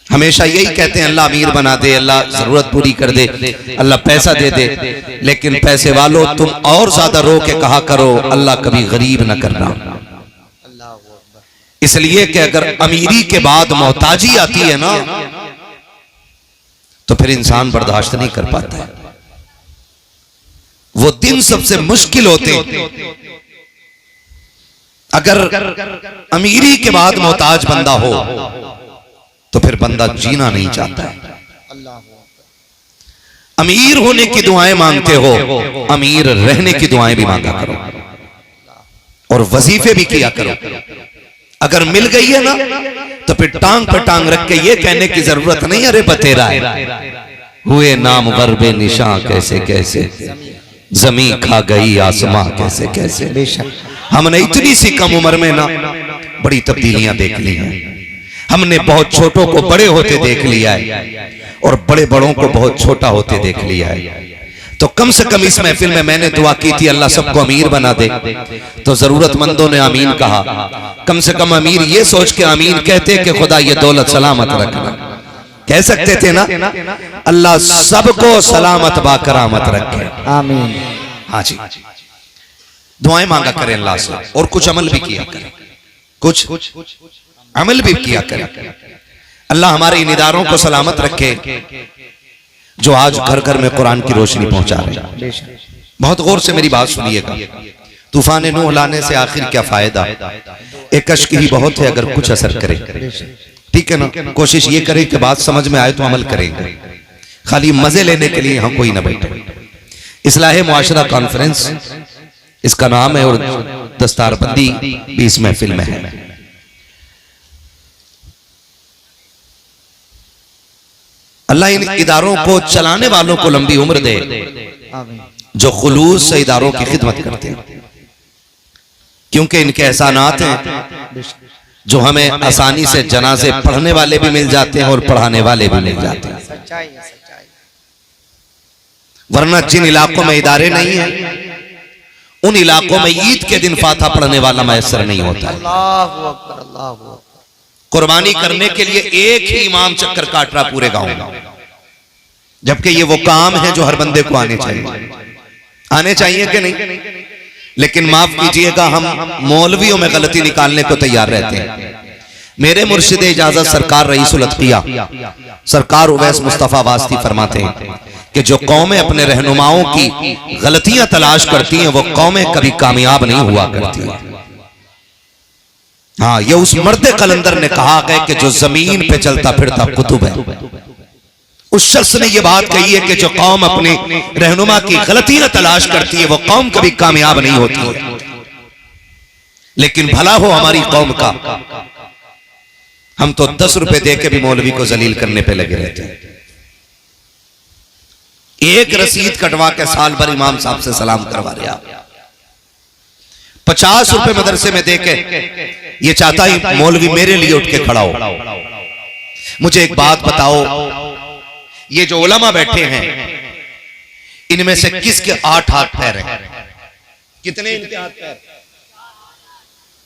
[SPEAKER 1] हमेशा यही कहते हैं अल्लाह अमीर बना दे, अल्लाह जरूरत पूरी कर दे, अल्लाह पैसा दे दे। लेकिन पैसे वालों तुम और ज्यादा रो के कहा करो अल्लाह कभी गरीब न करना। इसलिए कि अगर अमीरी के बाद मोहताजी आती है ना, तो फिर इंसान बर्दाश्त नहीं कर पाता है। वो दिन सबसे मुश्किल होते अगर अमीरी के बाद मोहताज बंदा हो, तो फिर बंदा जीना नहीं चाहता है। अमीर होने की दुआएं मांगते हो, अमीर रहने की दुआएं भी मांगा करो और वजीफे भी किया करो। अगर मिल गई है ना, तो फिर टांग पे टांग रख के ये कहने की जरूरत नहीं अरे बतेरा है, हुए नाम गरबे निशां कैसे कैसे, जमीन खा गई आसमां कैसे कैसे। हमने इतनी सी कम उम्र में ना बड़ी तब्दीलियां देख ली हैं। हमने बहुत छोटों को बड़े होते देख लिया है और बड़े बड़ों को बहुत छोटा होते देख लिया है। तो कम से कम इस महफिल में मैंने दुआ की थी अल्लाह सबको अमीर बना दे, तो जरूरतमंदों ने आमीन कहा। कम से कम अमीर ये सोच के आमीन कहते कि खुदा ये दौलत सलामत रखना, कह सकते थे ना, अल्लाह सबको सलामत बाकरामत रखे, आमीन। हाँ जी, दुआएं मांगा करें अल्लाह से और कुछ अमल भी किया करें, कुछ अमल भी किया करें। अल्लाह हमारे इन इदारों को सलामत रखे जो आज घर घर में कुरान की रोशनी पहुंचा रहे। बहुत गौर से मेरी बात सुनिएगा। तूफान नूह लाने से आखिर क्या फायदा, एक अश्क ही बहुत है अगर कुछ असर करे। ठीक है ना, कोशिश ये करें कि बात समझ में आए तो अमल करेंगे, खाली मजे लेने के लिए यहां कोई ना बैठे। इस्लाह मुआशरा कॉन्फ्रेंस इसका नाम है और दस्तारबंदी भी इस महफिल में है। अल्लाह इन इदारों को चलाने वालों को लंबी उम्र दे जो खुलूस से इदारों की खिदमत करते हैं, क्योंकि इनके एहसानात हैं जो हमें आसानी से जनाजे पढ़ने वाले भी मिल जाते हैं और पढ़ाने वाले भी मिल जाते हैं। वरना जिन इलाकों में इदारे नहीं हैं उन इलाकों में ईद के दिन फातिहा पढ़ने वाला मैसर नहीं होता है। कुर्बानी करने के लिए एक ही इमाम चक्कर काट रहा पूरे गांव में, जबकि ये वो काम है जो हर बंदे को आने चाहिए कि नहीं। लेकिन माफ कीजिएगा, हम मौलवियों में गलती निकालने को तैयार रहते हैं। मेरे मुर्शिद इजाजत सरकार रईसुल अतकिया सरकार उवैस मुस्तफा वास्ती फरमाते हैं कि जो कौमें अपने रहनुमाओं की गलतियां तलाश करती हैं वो कौमें कभी कामयाब नहीं हुआ करती हैं। हाँ, ये उस मर्दे कलंदर ने कहा है कि जो जमीन पे चलता फिरता कुतुब है। उस शख्स ने ये बात कही है कि जो कौम अपने रहनुमा की गलतियां तलाश करती है वो कौम कभी कामयाब नहीं होती है। लेकिन भला हो हमारी कौम का, हम तो 10 रुपए दे के भी मौलवी को जलील करने पे लगे रहते हैं। एक रसीद कटवा के साल भर इमाम साहब से सलाम करवा रहे आप, 50 रुपए मदरसे में देके ये चाहता ही मौलवी मेरे लिए उठ के खड़ा हो। मुझे एक बात बताओ, ये जो उलमा बैठे हैं इनमें से किसके 8 हाथ पैर हैं? कितने इनके हाथ पैर?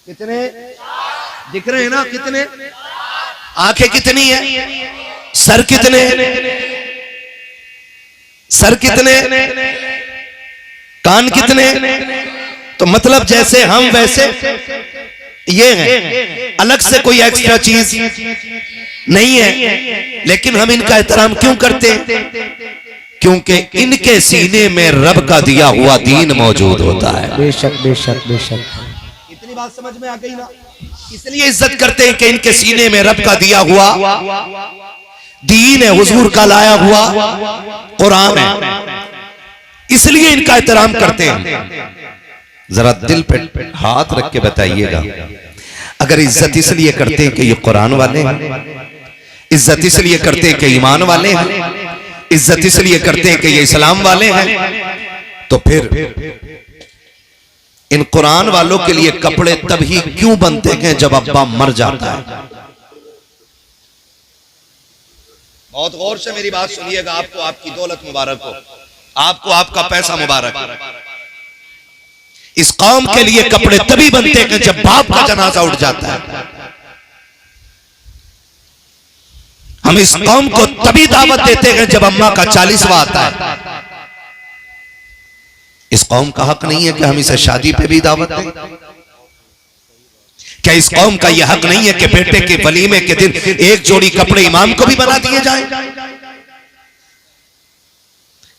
[SPEAKER 1] कितने दिख रहे हैं ना? कितने? आंखें कितनी है, सर कितने, सर कितने, कान कितने। तो मतलब जैसे हम वैसे ये हैं, अलग से कोई एक्स्ट्रा चीज नहीं है। लेकिन हम इनका एहतराम क्यों करते हैं? क्योंकि इनके सीने में रब का दिया हुआ दीन मौजूद होता है।
[SPEAKER 3] बेशक बेशक बेशक।
[SPEAKER 1] इतनी बात समझ में आ गई ना? इसलिए इज्जत करते हैं कि इनके सीने में रब का दिया हुआ दीन है, हुजूर का लाया हुआ कुरान है, इसलिए इनका एहतराम करते हैं। जरा दिल पे हाथ रख के बताइएगा, अगर इज्जत इसलिए करते हैं कि ये कुरान वाले हैं, इज्जत इसलिए करते हैं कि ईमान वाले हैं, इज्जत इसलिए करते हैं कि ये इस्लाम वाले हैं, तो फिर इन कुरान वालों के लिए कपड़े तभी क्यों बनते हैं जब अब्बा मर जाता है? बहुत गौर से मेरी बात सुनिएगा। आपको आपकी दौलत मुबारक हो, आपको आपका पैसा मुबारक हो। इस कौम के लिए कपड़े तभी बनते हैं जब बाप का जनाजा उठ जाता है। हम इस कौम को तभी दावत देते हैं जब अम्मा का 40वां आता है। इस कौम का हक नहीं है कि हम इसे शादी पे भी दावत दें? क्या इस कौम का यह हक नहीं है कि बेटे के वलीमे के दिन एक जोड़ी कपड़े इमाम को भी बना दिए जाए?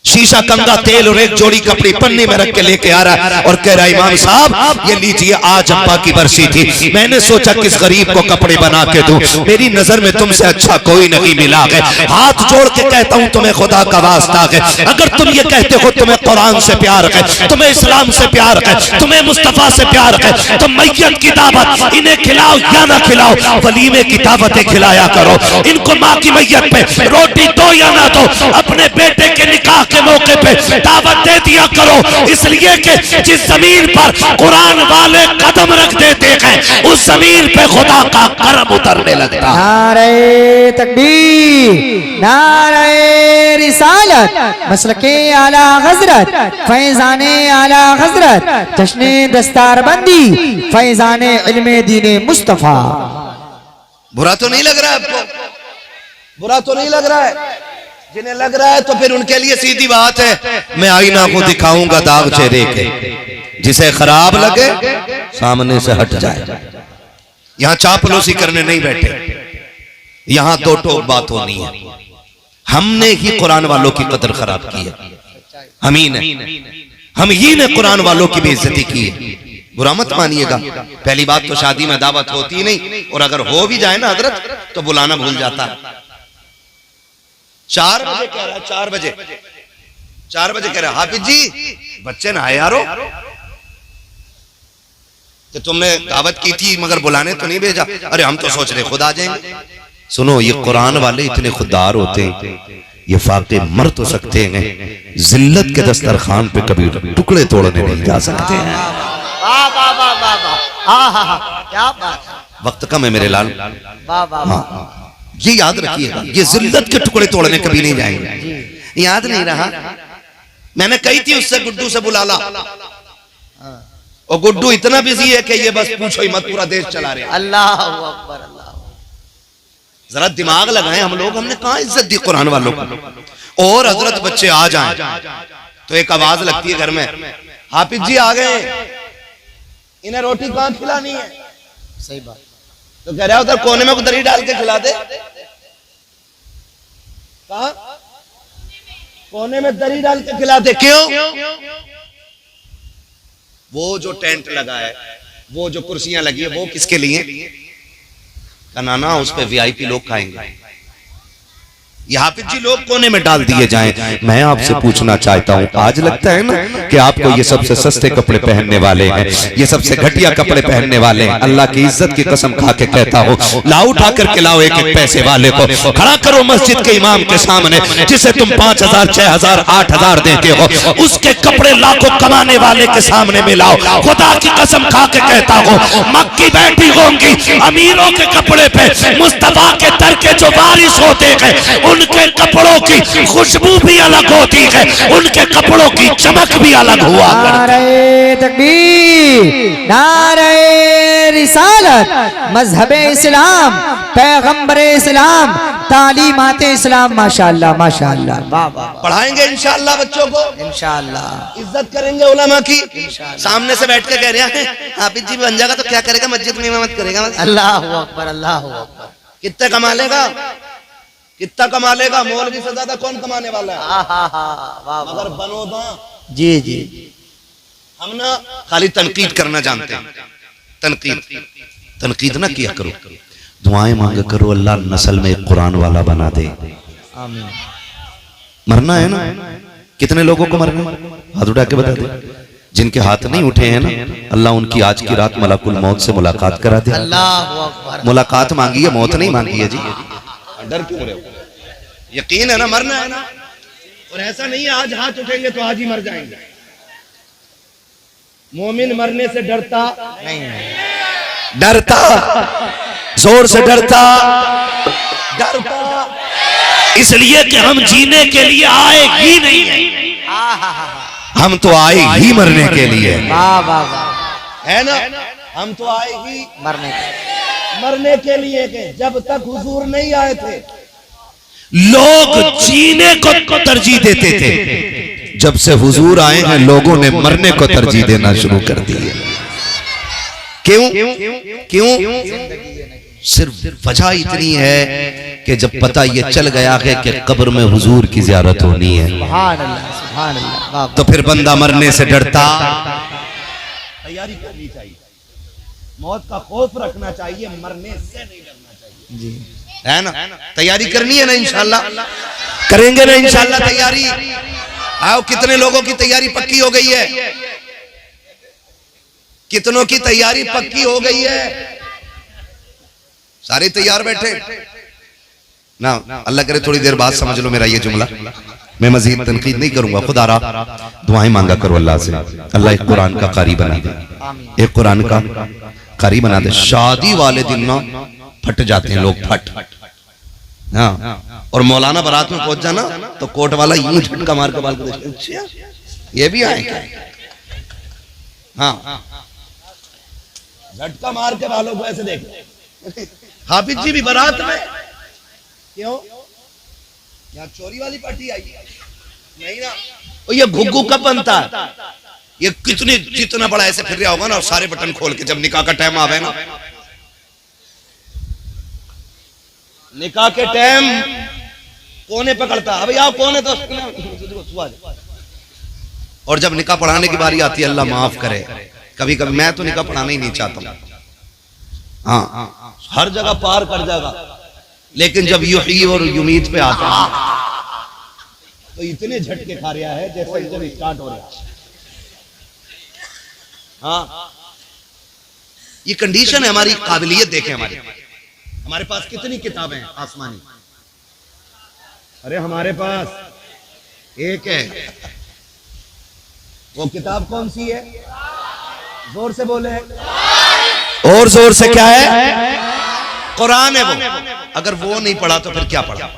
[SPEAKER 1] शीशा, कंगा, तेल और एक जोड़ी कपड़े पन्नी में रख के लेके आ रहा है और कह रहा है इमाम साहब ये लीजिए, आज अब्बा की बरसी थी, मैंने सोचा किस गरीब को कपड़े बना के दूं, मेरी नजर में तुमसे अच्छा कोई नहीं मिला है। हाथ जोड़ के कहता हूं तुम्हें खुदा का वास्ता है, अगर तुम ये कहते हो तुम्हें कुरान से प्यार है, तुम्हें इस्लाम से प्यार है, तुम्हें मुस्तफा से प्यार है, तो मैयत की दावत इन्हें खिलाओ या ना खिलाओ, वलीमे की दावतें खिलाया करो। इनको माँ की मैयत पे रोटी दो या ना दो, अपने बेटे के निकाह के मौके पे दावत दे दिया करो, इसलिए कि जिस जमीन पर कुरान वाले कदम रख देते हैं उस जमीन पे खुदा का करम उतरने लगता है।
[SPEAKER 3] नारे तकबीर, नारे रिसालत, मसलके आला हजरत, फैजाने आला हजरत, जश्ने दस्तारबंदी, फैजाने इल्मे दीने मुस्तफा।
[SPEAKER 1] बुरा तो नहीं लग रहा है आपको? बुरा तो नहीं लग रहा है? जिन्हें लग रहा है तो फिर उनके लिए सीधी बात है, मैं आईना को दिखाऊंगा दाग चेहरे के, जिसे खराब लगे सामने से हट जाए। यहां चापलूसी करने नहीं बैठे, यहां दो टोक बात होनी है। हमने ही कुरान वालों की कदर खराब की है, हम ही ने कुरान वालों की बेइज्जती की है। बुरा मत मानिएगा। पहली बात तो शादी में दावत होती नहीं, और अगर हो भी जाए ना हजरत तो बुलाना भूल जाता है। 4 बजे कह रहा है, 4 बजे, 4 बजे कह रहा है हाफिज जी बच्चे ना आए यारो, तो तुमने दावत की थी मगर बुलाने तो नहीं भेजा। अरे हम तो सोच रहे खुद आ जाएंगे। सुनो, ये कुरान वाले इतने खुददार होते हैं, ये फाके मर तो सकते हैं, जिल्लत के दस्तरखान पे कभी टुकड़े तोड़ने नहीं जा सकते हैं।
[SPEAKER 3] क्या बात,
[SPEAKER 1] वक्त कम है मेरे लाल,
[SPEAKER 3] वाह,
[SPEAKER 1] ये याद रखिएगा, ये जिल्लत के टुकड़े तोड़ने कभी नहीं जाएंगे। याद नहीं रहा? मैंने कही थी उससे, गुड्डू से बुला ला, और गुड्डू इतना बिजी है कि ये बस पूछो ही मत, पूरा देश चला रहे।
[SPEAKER 3] अल्लाह अकबर, अल्लाह।
[SPEAKER 1] जरा दिमाग लगाएं हम लोग, हमने कहाँ इज्जत दी कुरान वालों को। और हजरत बच्चे आ जाएं तो एक आवाज लगती है घर में, हाफिज जी आ गए, इन्हें रोटी कहाँ खिलानी है?
[SPEAKER 3] सही बात।
[SPEAKER 1] तो कह रहा है उधर कोने में दरी डाल के खिला दे। कहा? कोने में दरी डाल के खिला दे। क्यों? वो जो टेंट लगा है, वो जो कुर्सियां लगी है, वो किसके लिए? का नाना उस पे वीआईपी लोग खाएंगे। ये हाफिज जी लोग कोने में डाल दिए जाएं। मैं आपसे पूछना चाहता हूं, आज लगता है ना कि आपको ये सबसे सस्ते कपड़े पहनने वाले हैं, ये सबसे घटिया कपड़े पहनने वाले हैं। अल्लाह की इज्जत की कसम खा के कहता हूं, लाओ उठा करके लाओ एक एक पैसे वाले को, खड़ा करो मस्जिद के इमाम के सामने, जिसे तुम 5000, 6000, 8000 देते हो, उसके कपड़े लाखों कमाने वाले के सामने मिलाओ। खुदा की कसम खा के कहता हूं, मक्की बैठी होंगी अमीरों के कपड़े पे, मुस्तफा के दर के जो वारिस होते हैं उनके कपड़ों की खुशबू भी अलग होती है, उनके कपड़ों की चमक भी अलग हुआ करती।
[SPEAKER 4] नारे तकबीर, नारे रिसालत, मजहबे इस्लाम, पैगंबरे इस्लाम, तालीमाते इस्लाम। माशाअल्लाह माशाअल्लाह, वाह वाह।
[SPEAKER 1] पढ़ाएंगे इंशाअल्लाह बच्चों को,
[SPEAKER 4] इंशाअल्लाह
[SPEAKER 1] इज्जत करेंगे उलमा की। सामने से बैठ के कह रहे हैं हाफिज जी बन जाएगा तो क्या करेगा, मस्जिद में इमामत करेगा।
[SPEAKER 4] अल्लाहु अकबर, अल्लाहु अकबर।
[SPEAKER 1] कितना कमा लेगा, कितना कमा लेगा, मौलवी से ज्यादा कौन कमाने वाला है। मगर बनो ना
[SPEAKER 4] जी जी,
[SPEAKER 1] हम ना खाली तनकीद करना जानते हैं। तनकीद ना किया करो, दुआएं मांगा करो, अल्लाह नस्ल में एक कुरान वाला बना दे।
[SPEAKER 4] आमीन।
[SPEAKER 1] मरना है ना, कितने लोगों को मरना है, हाथ उठा के बता दे। जिनके हाथ नहीं उठे हैं ना, अल्लाह उनकी आज की रात मलाकुल मौत से मुलाकात करा दे।
[SPEAKER 4] अल्लाहु अकबर।
[SPEAKER 1] मुलाकात मांगी है, मौत नहीं मांगी है जी। डर क्यों रहे हो, यकीन है ना, मरना है ना। और ऐसा नहीं है आज हाथ उठेंगे तो आज ही मर जाएंगे। मोमिन मरने से डरता
[SPEAKER 4] नहीं,
[SPEAKER 1] डरता, जोर से डरता इसलिए कि हम जीने के लिए आए ही नहीं है, हम तो आए ही मरने के लिए।
[SPEAKER 4] वाह वाह वाह,
[SPEAKER 1] है ना, हम तो आए ही मरने के लिए के। जब तक हुजूर नहीं आए थे लोग जीने को तरजीह देते थे, जब से हुजूर आए हैं लोगों ने मरने को तरजीह देना शुरू कर दी है। क्यों क्यों? सिर्फ वजह इतनी है कि जब पता ये चल गया है कि कब्र में हुजूर की ज़ियारत होनी है,
[SPEAKER 4] सुभान अल्लाह, सुभान अल्लाह,
[SPEAKER 1] तो फिर बंदा मरने से डरता। तैयारी करनी चाहिए, मौत का खौफ रखना चाहिए, मरने से नहीं डरना चाहिए
[SPEAKER 4] जी।
[SPEAKER 1] है ना। तैयारी करनी है ना, इंशाल्लाह करेंगे ना, इंशाल्लाह तैयारी। आओ, कितने लोगों की तैयारी पक्की हो गई है, कितनों की तैयारी पक्की हो गई है, सारे तैयार बैठे ना। अल्लाह करे थोड़ी देर बाद समझ लो मेरा ये जुमला, मैं मजीद तनकीद नहीं करूंगा। खुदारा दुआएं मांगा करो अल्लाह से, अल्लाह एक कुरान का कारी बना दे, एक कुरान का कारी बना दे। शादी वाले दिन ना फट जाते हैं लोग, फट। हाँ, और मौलाना बारात में पहुंच जाना तो कोट वाला यूं झटका मार के बाल को देखते, अच्छा ये भी आए क्या। हाँ, झटका मार के बालों को ऐसे देख। हाफिज जी भी बारात में, क्यों यहाँ चोरी वाली पार्टी आई नहीं ना। और ये घुग्गू कब बनता है, ये कितनी जितना बड़ा ऐसे फिर रहा होगा ना, और सारे बटन खोल के जब निकाह का टाइम आवे ना, निकाह के टाइम कोने पकड़ता, अबे आओ कोने तो, और जब निकाह पढ़ाने की बारी आती है, अल्लाह माफ करे, कभी कभी मैं तो निकाह पढ़ाना ही नहीं चाहता हूं। हाँ, हर जगह पार कर जाएगा, लेकिन जब युही और युमीद पे आता है तो इतने झटके खा रहा है जैसे जब स्टार्ट हो रहा है। हाँ, ये कंडीशन है हमारी। काबिलियत देखें हमारे पास कितनी किताबें हैं आसमानी। अरे हमारे पास एक है, वो किताब कौन सी है, जोर से बोले, और जोर से क्या है, कुरान है वो। अगर वो नहीं पढ़ा तो फिर क्या पढ़ा,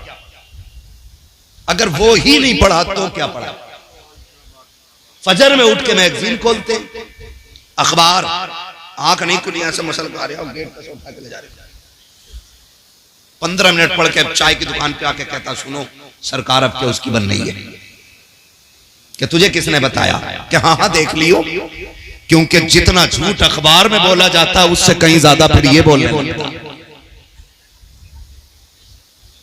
[SPEAKER 1] अगर वो ही नहीं पढ़ा तो क्या पढ़ा। फजर में उठ के मैगजीन खोलते, अखबार, आंख नहीं खुली, ऐसे मसल कर रहे हो, गेट पे से उठा के ले जा रहे, 15 मिनट पढ़ के चाय की दुकान पे आके कहता, सुनो सरकार अब क्या उसकी बन रही है, कि तुझे किसने बताया, कि हाँ हाँ देख लियो। क्योंकि जितना झूठ अखबार में बोला जाता है उससे कहीं ज्यादा फिर ये बोलने लगता।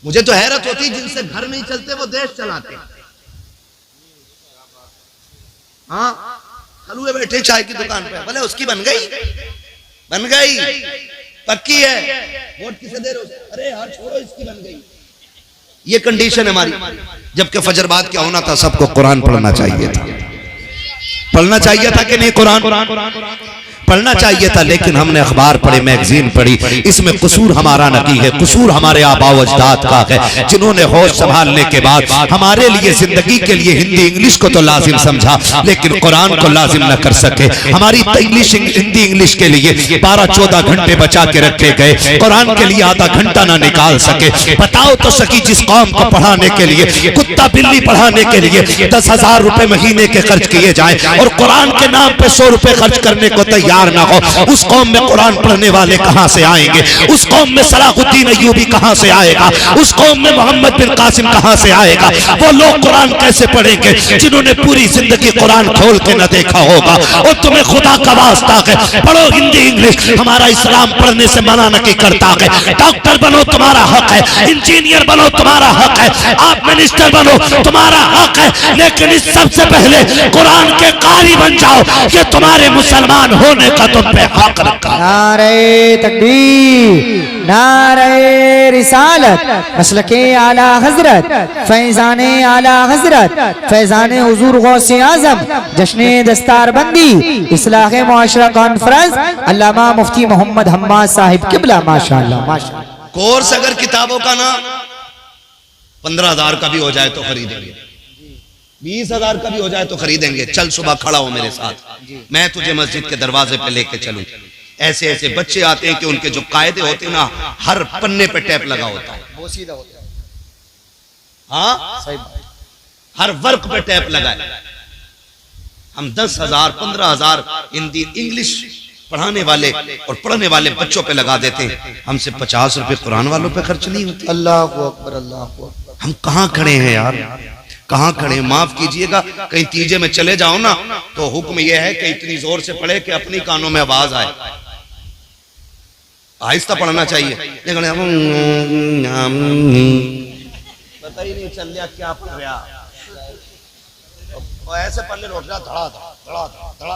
[SPEAKER 1] मुझे तो हैरत होती, जिनसे घर नहीं चलते वो देश चलाते। हाँ, हलवे बैठे चाय की दुकान पे, बोले उसकी बन गई पक्की है, वोट किसे दे रहे हो, अरे यार छोड़ो इसकी बन गई। ये कंडीशन है हमारी। जबकि फजर बाद क्या होना था, सबको कुरान पढ़ना चाहिए था, कि नहीं कुरान। पढ़ना चाहिए था, लेकिन हमने अखबार पढ़े, मैगजीन पढ़ी। इसमें कसूर हमारा नहीं है, कसूर हमारे आबा व अजदाद का है, जिन्होंने होश संभालने के बाद हमारे लिए जिंदगी के लिए हिंदी इंग्लिश को तो लाजिम समझा, लेकिन कुरान को लाजिम न कर सके। हमारी इंग्लिश हिंदी इंग्लिश के लिए 12-14 घंटे बचा के रखे गए, कुरान के लिए आधा घंटा ना निकाल सके। बताओ तो सकी, जिस कौम को पढ़ाने के लिए, कुत्ता बिल्ली पढ़ाने के लिए 10,000 रुपए महीने के खर्च किए जाए और कुरान के नाम पे 100 रुपए खर्च करने को तैयार ना हो, उस कौम में कुरान पढ़ने वाले कहां से आएंगे? उस कौम में सलाहुद्दीन अय्यूबी कहां से आएगा? उस कौम में मोहम्मद बिन कासिम कहां से आएगा? वो लोग कुरान कैसे पढ़ेंगे जिन्होंने पूरी जिंदगी कुरान खोल के न देखा होगा? और तुम्हें खुदा का वास्ता है, पढ़ो हिंदी इंग्लिश। हमारा इस्लाम पढ़ने से मना नहीं करता है। डॉक्टर बनो तुम्हारा हक है, इंजीनियर बनो तुम्हारा हक है, आप मिनिस्टर बनो तुम्हारा हक है, लेकिन इस सबसे पहले कुरान के कारी बन जाओ। ये तुम्हारे मुसलमान होने का तुम पे हक रखा।
[SPEAKER 4] नारे तकबीर, नारे रिसालत, मसलके आला हजरत, फैजाने आला हजरत, फैजाने हुजूर गौसे आजम, जश्ने दस्तारबंदी, इस्लाह मुआशरा कॉन्फ्रेंस, अल्लामा मुफ्ती मोहम्मद हम्माद साहिब किबला। माशाअल्लाह माशाअल्लाह।
[SPEAKER 1] कोर्स अगर किताबों का ना 15,000 का भी हो जाए तो खरीदेंगे, 20,000 का भी हो जाए तो खरीदेंगे। चल सुबह खड़ा हो मेरे साथ, मैं तुझे मस्जिद के दरवाजे पे लेके चलूं। ऐसे ऐसे बच्चे आते हैं कि उनके जो कायदे होते हैं ना, हर पन्ने पे टैप लगा होता है। हाँ, हर वर्क पे टैप लगा है। हम 10,000 15,000 हिंदी इंग्लिश पढ़ाने वाले और पढ़ने वाले बच्चों पे लगा देते हैं, हमसे 50 रुपए कुरान वालों पे खर्च नहीं होते।
[SPEAKER 3] अल्लाह अकबर, अल्लाह अकबर।
[SPEAKER 1] हम कहाँ खड़े हैं यार, कहाँ खड़े? माफ कीजिएगा, कहीं तीजे में चले जाओ ना तो हुक्म यह है कि इतनी जोर से पढ़े कि अपनी कानों में आवाज आए। आहिस्ता पढ़ना चाहिए, लेकिन पता ही नहीं चल रहा क्या पढ़ रहा, और ऐसे पन्ने लौट रहा, धड़ा धड़ा धड़ा धड़ा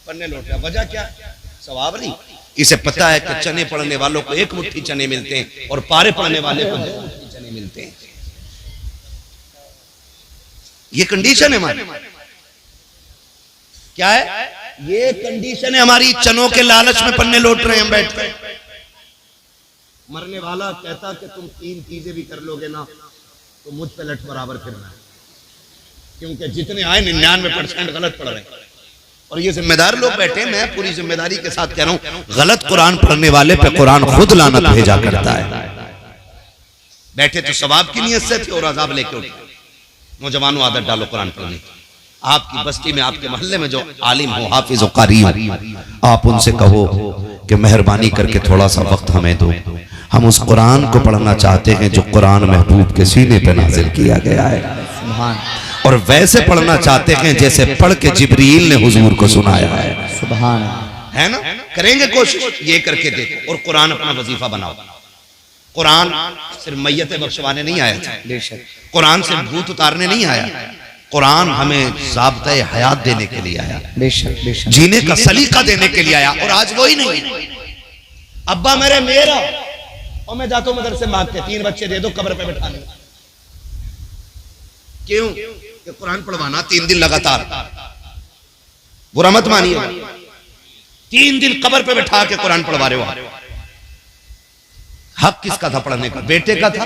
[SPEAKER 1] पन्ने लौट रहा। वजह क्या? सवाब नहीं। इसे पता है कि चने पढ़ने वालों को 1 मुट्ठी चने मिलते हैं और पारे पढ़ने वाले को 2 मुट्ठी चने मिलते हैं। ये कंडीशन है हमारी। क्या है? ये कंडीशन है हमारी। चनों के लालच में पन्ने लौट रहे हैं हम बैठ कर। मरने वाला कहता कि तुम 3 चीजें भी कर लोगे ना तो मुझ पे लठ बराबर फिरना है, क्योंकि जितने आए 99% गलत पढ़ रहे हैं। और ये जिम्मेदार लोग बैठे, मैं पूरी जिम्मेदारी के साथ कह रहा हूं, गलत कुरान पढ़ने वाले पे कुरान खुद लानत भेजा करता है। बैठे तो सवाब की नियत से थे और अजाब लेके उठे। नौजवानों, आदत डालो कुरान पढ़ने की। आपकी बस्ती में, आपके मोहल्ले में जो आलिम हो, हाफिज हो, कारी हो, आप उनसे कहो कि मेहरबानी करके थोड़ा सा वक्त हमें दो। हम उस कुरान को पढ़ना चाहते हैं जो कुरान महबूब के सीने पे नाजिल किया गया है, और वैसे पढ़ना चाहते हैं जैसे पढ़ के जिब्रील ने हुजूर को सुनाया है।
[SPEAKER 4] सुभान
[SPEAKER 1] है ना? करेंगे कोशिश, ये करके देखो। और कुरान अपना वजीफा बनाओ। कुरान सिर्फ मैयत बख्शवाने नहीं आया था, कुरान सिर्फ भूत उतारने नहीं आया, कुरान हमें ज़ाब्ते हयात देने के लिए आया,
[SPEAKER 4] बेशक बेशक,
[SPEAKER 1] जीने का सलीका देने के लिए आया। और आज वही नहीं, अब्बा मेरा और मैं जाता हूं मदरसे मांग के 3 बच्चे दे दो कब्र पे बैठाने। क्यों? कि कुरान पढ़वाना 3 दिन लगातार, बुरा मत मानिए, 3 दिन कब्र पे बैठा के कुरान पढ़वा रहे हो। हक किसका था पढ़ने का? बेटे का था।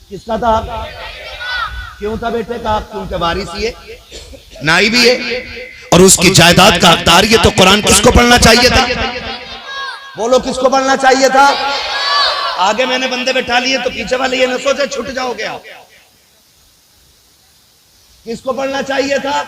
[SPEAKER 1] किसका था? क्यों था बेटे का? क्योंकि वारिस ही है, नाई भी है और उसकी जायदाद का हकदार। ये तो कुरान किसको पढ़ना चाहिए था? बोलो, किसको पढ़ना चाहिए था? आगे मैंने बंदे बैठा लिए तो पीछे वाले ये न सोचे छूट जाओगे आप। किसको पढ़ना चाहिए था?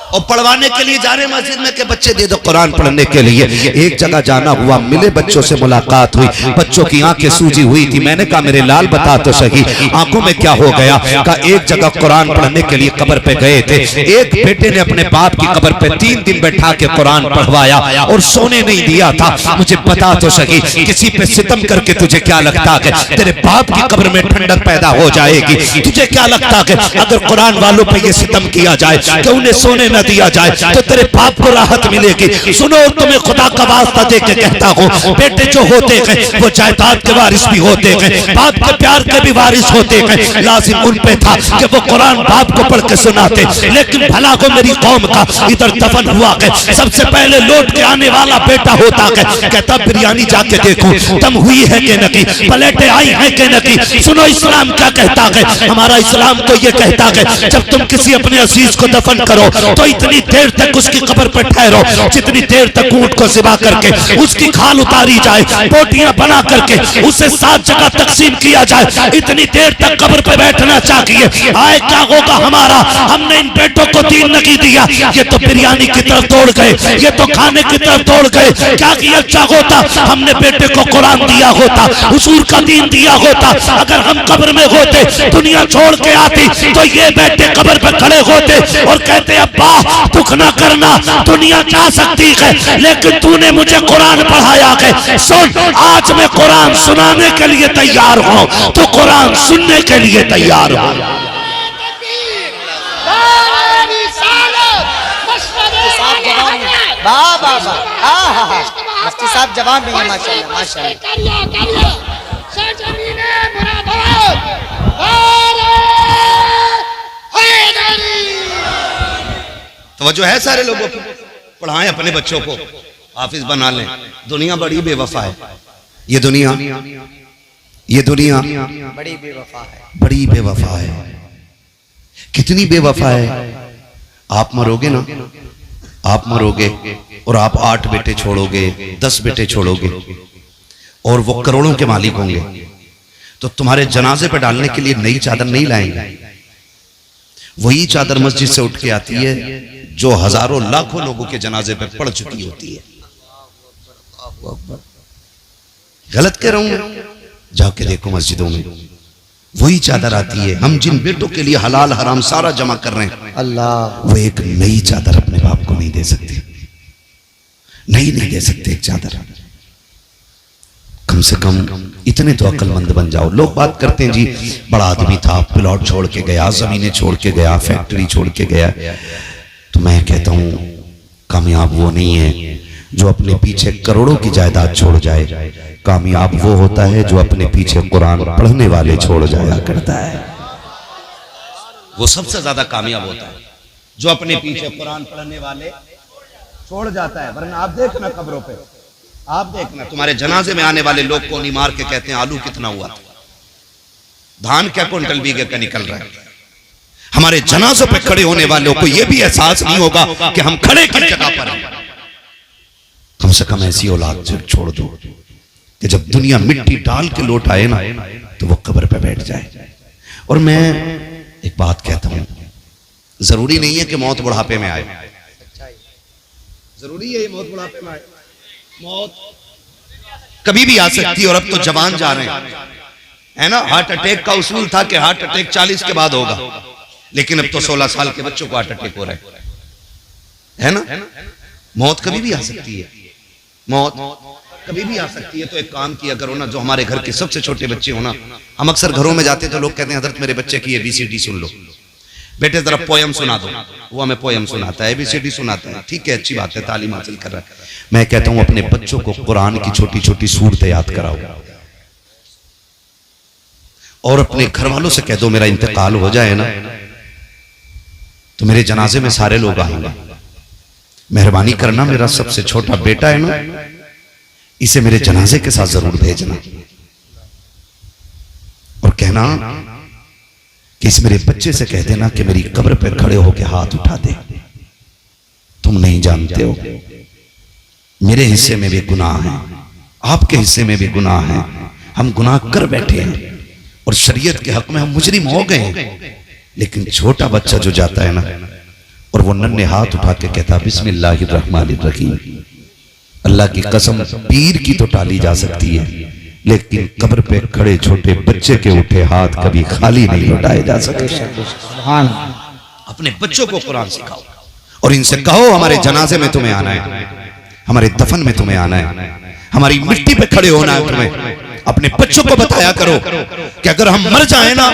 [SPEAKER 1] और पढ़वाने के लिए जा रहे मस्जिद में कि बच्चे दे दो कुरान पढ़ने के लिए। एक जगह जाना हुआ, मिले बच्चों से मुलाकात हुई, बच्चों की आंखें सूजी हुई थी। मैंने कहा मेरे लाल बता तो सही, आंखों में क्या हो गया? कहा एक जगह कुरान पढ़ने के लिए कब्र पे गए थे, एक बेटे ने अपने बाप की कब्र पे 3 दिन बैठा के कुरान पढ़वाया और सोने नहीं दिया था। मुझे बता तो सही, किसी पे सितम करके तुझे क्या लगता है तेरे बाप की कब्र में ठंडक पैदा हो जाएगी? तुझे क्या लगता है अगर कुरान वालों पे ये सितम किया जाए कि उन्हें सोने न दिया जाए तो तेरे बाप को राहत मिलेगी। सुनो, तुम्हें खुदा का वास्ता दे के कहता हूँ, बेटे जो होते हैं वो जायदाद के वारिस भी होते हैं, बाप के प्यार के भी वारिस होते हैं। लाजिम उन पे था कि वो कुरान बाप को पढ़ के सुनाते, लेकिन भला को मेरी कौम का इधर दफन हुआ है, सबसे पहले लौट के आने वाला बेटा होता है। कहता बिरयानी जाके देखो दम हुई है कि नहीं, प्लेटें आई हैं कि नहीं। सुनो इस्लाम क्या कहता है, हमारा इस्लाम तो ये कहता है जब तुम किसी अपने अजीज को दफन करो तो इतनी देर तक उसकी कब्र पर ठहरो जितनी देर तक ऊंट को ज़िबा करके उसकी खाल उतारी जाए, बोटियां बना करके उसे 7 जगह तकसीम किया जाए, इतनी देर तक कब्र पे बैठना चाहिए। आए क्या होगा हमारा, हमने इन बेटों को दीन नहीं दिया, ये तो बिरयानी की तरफ दौड़ गए, ये तो खाने की तरफ दौड़ गए। क्या किया अच्छा होता, हमने बेटे को कुरान दिया होता, हुजूर का दीन दिया होता। अगर हम कब्र में होते, दुनिया छोड़ के आती, तो ये बेटे कब्र पे खड़े होते और कहते अब्बा दुख ना करना, दुनिया जा सकती है लेकिन तूने मुझे कुरान पढ़ाया है। सुन, आज मैं कुरान सुनाने के लिए तैयार हूं, तो कुरान सुनने के लिए तैयार हूं।
[SPEAKER 4] वाह वाह वाह, मुफ्ती साहब जवाब देंगे। माशाल्लाह माशाल्लाह।
[SPEAKER 1] तवज्जो है सारे लोगों की, पढ़ाएं अपने बच्चों को, हाफिज बना लें। दुनिया बड़ी बेवफा है, ये दुनिया
[SPEAKER 4] बड़ी बेवफा है,
[SPEAKER 1] बड़ी बेवफा है। कितनी बेवफा है, आप मरोगे ना, आप मरोगे और आप 8 बेटे छोड़ोगे, 10 बेटे छोड़ोगे और वो करोड़ों के मालिक होंगे, तो तुम्हारे जनाजे पे डालने के लिए नई चादर नहीं लाएंगे। वही चादर मस्जिद से उठ के आती है जो हजारों लाखों लोगों के जनाजे पे पड़ चुकी होती है। गलत कह रहा हूं, जाके देखो मस्जिदों में वही चादर आती है। हम जिन बेटों के लिए हलाल हराम सारा जमा कर रहे हैं,
[SPEAKER 4] अल्लाह,
[SPEAKER 1] वो एक नई चादर अपने बाप को नहीं दे सकते, नहीं दे सकते एक चादर। कम से कम इतने तो अक्लमंद बन जाओ। लोग बात करते हैं जी बड़ा आदमी था, प्लॉट छोड़ के गया, जमीनें छोड़ के गया, फैक्ट्री छोड़ के गया, तो मैं कहता हूं कामयाब वो नहीं है जो अपने पीछे करोड़ों की जायदाद छोड़ जाए, कामयाब वो होता है जो अपने पीछे कुरान पढ़ने वाले छोड़ जाया करता है। वो सबसे ज्यादा कामयाब होता है जो अपने पीछे कुरान पढ़ने वाले छोड़ जाता है। वरना आप देखना कब्रों पे, आप देखना तुम्हारे जनाजे में आने वाले लोग को नहीं मार के कहते हैं आलू कितना हुआ था, धान क्या क्विंटल बीघे का निकल रहा है। हमारे जनाजों पे खड़े होने वालों को यह भी एहसास नहीं होगा कि हम खड़े किस जगह पर हैं। कम से कम ऐसी औलाद छोड़ दो कि जब दुनिया मिट्टी डाल के लौट आए ना तो वो कब्र पे बैठ जाए। और मैं एक बात कहता हूं, जरूरी नहीं है कि मौत बुढ़ापे में आए, जरूरी है ये मौत बुढ़ापे में आए, मौत कभी भी आ सकती है। और अब तो जवान जा रहे हैं, है ना। हार्ट अटैक का उसूल था कि हार्ट अटैक 40 के बाद होगा, लेकिन अब तो 16 साल के बच्चों को हार्ट अटैक हो रहा है ना। मौत कभी भी आ सकती है, मौत कभी भी आ सकती है। तो एक काम किया करो ना, जो हमारे घर के सबसे छोटे बच्चे हो ना, हम अक्सर घरों में जाते तो लोग कहते हैं हजरत मेरे बच्चे की ABCD सुन लो, बेटे जरा पोयम सुना दो। वो हमें पोयम सुनाता है, ABCD सुनाता है, ठीक है, अच्छी बात है, तालीम हासिल कर रहा है। मैं कहता हूं अपने बच्चों को कुरान की छोटी छोटी सूरतें याद कराओ और अपने घर वालों से कह दो मेरा इंतकाल हो जाए ना तो मेरे जनाजे में सारे लोग आएंगे, मेहरबानी करना मेरा सबसे छोटा बेटा है ना, इसे मेरे जनाजे के साथ जरूर भेजना और कहना कि इस मेरे बच्चे से कह देना कि मेरी कब्र पे खड़े होकर हाथ उठा दे। तुम नहीं जानते हो मेरे हिस्से में भी गुनाह है, आपके हिस्से में भी गुनाह है, हम गुनाह कर बैठे हैं और शरीयत के हक में हम मुजरिम हो गए हैं। लेकिन छोटा बच्चा जो जाता है ना और वो नन्हे हाथ उठा के कहता बिस्मिल्लाहिर्रहमानिर्रहीम, अल्लाह की कसम पीर की तो टाली जा सकती है, लेकिन कब्र पे खड़े छोटे बच्चे के उठे हाथ कभी खाली नहीं लौटाए जा सकते। अपने बच्चों को कुरान सिखाओ और इनसे कहो हमारे जनाजे में तुम्हें आना है, हमारे दफन में तुम्हें आना है, हमारी मिट्टी पे खड़े होना है तुम्हें। अपने बच्चों को बताया करो कि अगर हम मर जाए ना,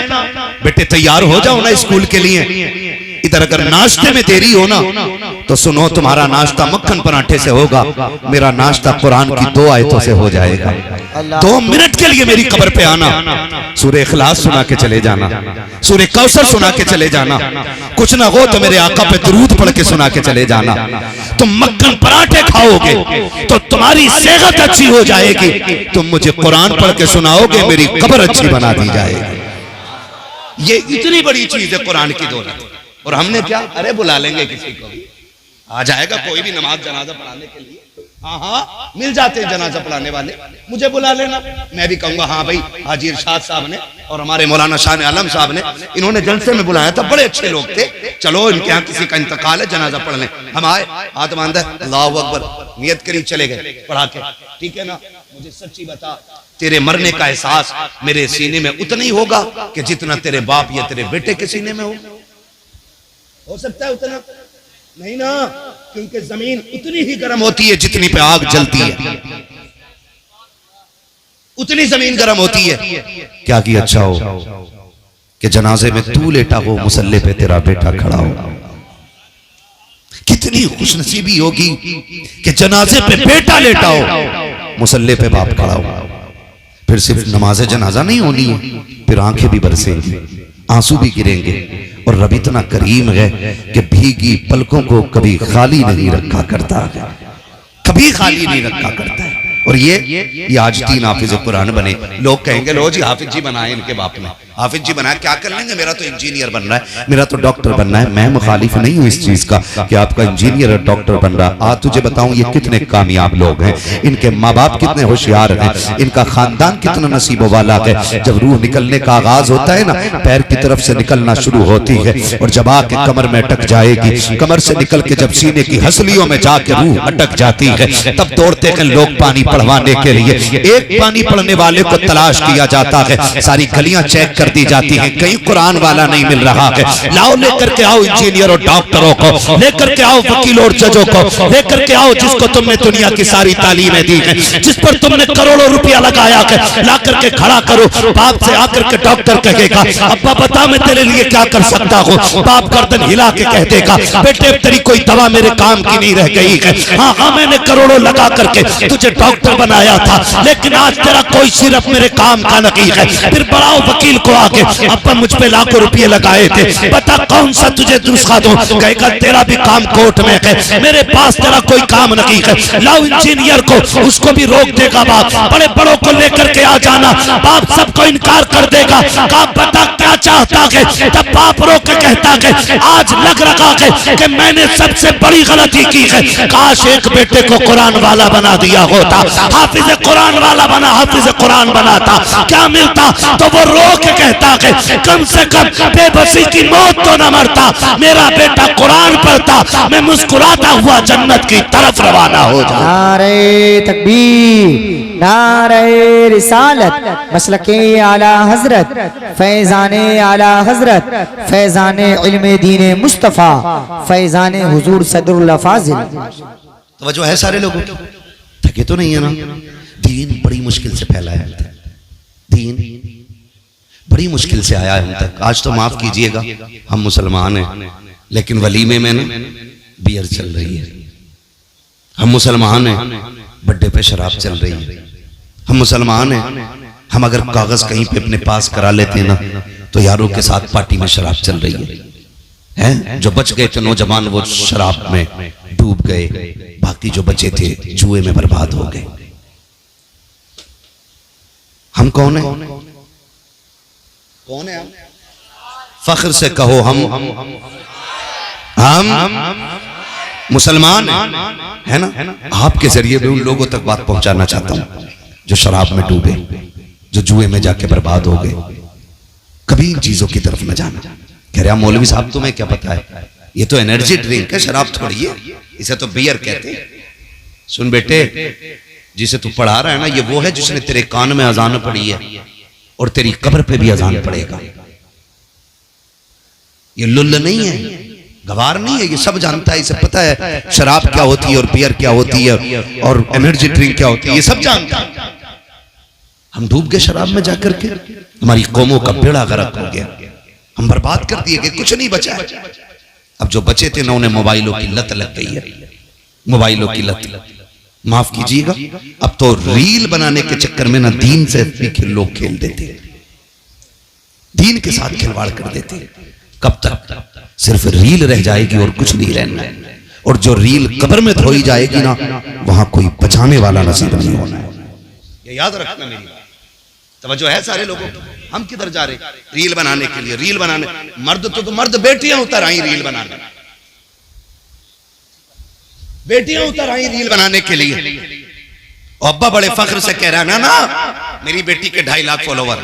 [SPEAKER 1] बेटे तैयार हो जाओ ना स्कूल के लिए, इधर अगर नाश्ते में देरी हो ना तो सुनो, तुम्हारा नाश्ता मक्खन पराठे से होगा, मेरा नाश्ता कुरान की 2 आयतों से हो जाएगा। 2 मिनट के लिए मेरी कब्र पे आना, सूरह इखलास सुना के चले जाना, सूरह कौसर सुना के चले जाना, कुछ ना हो तो मेरे आका पे दुरूद पढ़ के सुना के चले जाना। तुम मक्खन पराठे खाओगे तो तुम्हारी सेहत अच्छी हो जाएगी, तुम मुझे कुरान पढ़ के सुनाओगे, मेरी कब्र अच्छी बना दी जाएगी। ये इतनी बड़ी चीज है कुरान की दौलत। और हमने क्या, अरे बुला लेंगे किसी को भी, आ जाएगा कोई भी नमाज जनाजा पढ़ाने के लिए। हाँ, मिल जाते हैं जनाजा पढ़ाने वाले, मुझे बुला लेना, मैं भी कहूंगा हाँ भाई, हाजी इरशाद साहब ने और हमारे मौलाना शाह आलम साहब ने, इन्होंने जलसे में बुलाया था, बड़े अच्छे लोग थे, चलो इनके यहाँ किसी का इंतकाल है, जनाजा पढ़ लें। हम आए, हाथ बांधा, अल्लाह अकबर, नियत करी, चले गए पढ़ा के। ठीक है ना, मुझे सच्ची बता, तेरे मरने का एहसास मेरे सीने में उतना ही होगा कि जितना तेरे बाप या तेरे बेटे के सीने में हो सकता है उतना नहीं ना, क्योंकि जमीन उतनी ही गर्म होती है जितनी पे आग जलती है, उतनी जमीन गर्म होती है। क्या कि अच्छा हो कि जनाजे में तू लेटा हो, मुसल्ले पे तेरा बेटा खड़ा हो। कितनी खुशनसीबी होगी कि जनाजे पे बेटा लेटा हो, मुसल्ले पे बाप खड़ा हो। फिर सिर्फ नमाज जनाजा नहीं होनी है, फिर आंखें भी बरसेंगी, आंसू भी गिरेंगे। और रब इतना करीम है कि भीगी पलकों को कभी खाली नहीं रखा करता है, कभी खाली नहीं रखा करता है। और ये आज 3 हाफिज कुरान बने। लोग कहेंगे लो जी हाफिज जी बनाए इनके बाप ने, हाफिज जी बनाया क्या कर लेंगे, मेरा तो इंजीनियर बनना है, मेरा तो डॉक्टर बनना है। मैं मुखालिफ नहीं हूं इस चीज का कि आपका इंजीनियर और डॉक्टर बन रहा। आज तुझे बताऊं ये कितने कामयाब लोग हैं, इनके माँ बाप कितने होशियार हैं, इनका खानदान कितना नसीबों वाला है। जब रूह निकलने का आगाज होता है ना, पैर की तरफ से निकलना शुरू होती है और जब आके कमर में अटक जाएगी, कमर से निकल के जब सीने की हसलियों में जाके रूह अटक जाती है, तब दौड़ते हैं लोग पानी पढ़वाने के लिए। एक पानी पढ़ने वाले को तलाश किया जाता है, सारी गलियां चेक कर दी जाती हैं, कहीं कुरान वाला नहीं मिल रहा है। लाओ लेकर के आओ इंजीनियर और डॉक्टरों को, लेकर के आओ वकील और जजों को, लेकर के आओ जिसको तुमने दुनिया की सारी तालीमें दी हैं, जिस पर तुमने करोड़ों रुपया लगाया है, ला करके खड़ा करो। बाप से आकर के डॉक्टर कहेगा अब्बा बता मैं तेरे लिए क्या कर सकता हूँ, बाप गर्दन हिला के कह देगा बेटे तेरी कोई दवा मेरे काम की नहीं रह गई है। हाँ हाँ मैंने करोड़ों लगा करके तुझे डॉक्टर बनाया था, लेकिन आज तेरा कोई सिर्फ मेरे काम का नहीं है। फिर बढ़ाओ वकील को आगे, अब मुझ पे लाखों रुपए लगाए थे, बता कौन सा तुझे नुस्खा दूं, कहेगा तेरा भी काम कोर्ट में है, मेरे पास तेरा कोई काम नहीं है। लाओ इंजीनियर को, उसको भी रोक देगा बाप, बड़े बड़ों को लेकर के आ जाना, बाप सबको इनकार कर देगा। कहा बता क्या चाहता है, तब बाप रोक के कहता है आज लग रहा है कि मैंने सबसे बड़ी गलती की है, काश एक बेटे को कुरान वाला बना दिया होता, हाफिज कुरान वाला बना, हाफिज कुरान बनाता, क्या मिलता। तो वो रो के कहता है कम से कम बेबसी की मौत तो न मरता, मेरा बेटा कुरान पढ़ता, मैं मुस्कुराता हुआ जन्नत की तरफ रवाना हो जाता।
[SPEAKER 4] नारे तकबीर, नारे रिसालत, मसलके आला हजरत, फैजाने आला हजरत, फैजाने इल्मे दीने मुस्तफा, फैजाने हुजूर सदरुल्लाह फाजिल।
[SPEAKER 1] तवज्जो है सारे लोगों की, थके तो नहीं है ना। दीन बड़ी मुश्किल से फैला है, दीन बड़ी मुश्किल से आया है हम तक। आज तो माफ कीजिएगा हम मुसलमान हैं, लेकिन वलीमे में ना बियर चल रही है। हम मुसलमान हैं, बर्थडे पे शराब चल रही है। हम मुसलमान हैं, हम अगर कागज कहीं पे अपने पास करा लेते हैं ना तो यारों के साथ पार्टी में शराब चल रही है। जो बच गए थे नौजवान वो शराब में डूब गए, बाकी जो बचे थे जुए में बर्बाद हो गए। हम कौन है, कौन है हम? फख्र से कहो हम मुसलमान है ना। आपके जरिए भी उन लोगों तक बात पहुंचाना चाहता हूं जो शराब में डूबे, जो जुए में जाके बर्बाद हो गए। कभी इन चीजों की तरफ न जाना। कह रहा मौलवी साहब तुम्हें क्या पता है, ये तो एनर्जी ड्रिंक है, शराब थोड़ी है, इसे तो बियर कहते हैं। सुन बेटे, जिसे तू पढ़ा रहा है ना, ये वो है जिसने तेरे कान में अजान पड़ी है और तेरी कब्र पे भी अजान पड़ेगा। ये लुल्ल नहीं है, गवार नहीं है, ये सब जानता है, इसे पता है शराब क्या होती है और बियर क्या होती है और एनर्जी ड्रिंक क्या होती है, ये सब जानता है। हम डूब गए शराब में जाकर के, हमारी कौमों का बेड़ा गर्क हो गया, हम बर्बाद कर दिए गए, कुछ नहीं बचा है। अब जो बचे थे ना उन्हें मोबाइलों की लत लग गई है, मोबाइलों की लत। माफ कीजिएगा, अब तो रील बनाने के चक्कर में ना दीन से भी लोग खेल देते, दीन के साथ खिलवाड़ कर देते। कब तक? सिर्फ रील रह जाएगी और कुछ नहीं रहना। और जो रील कब्र में धोई जाएगी ना, वहां कोई बचाने वाला नसीब नहीं होना है। ये याद रखना मेरी बात। तवज्जो है सारे लोगों को? हम किधर जा रहे? रील बनाने के लिए। रील बनाने मर्द तो मर्द बेटियां उतर आई रील बनाने, बेटियां उतर आई रील बनाने के लिए। और अब्बा बड़े फख्र से कह रहा है ना मेरी बेटी के 2.5 लाख फॉलोवर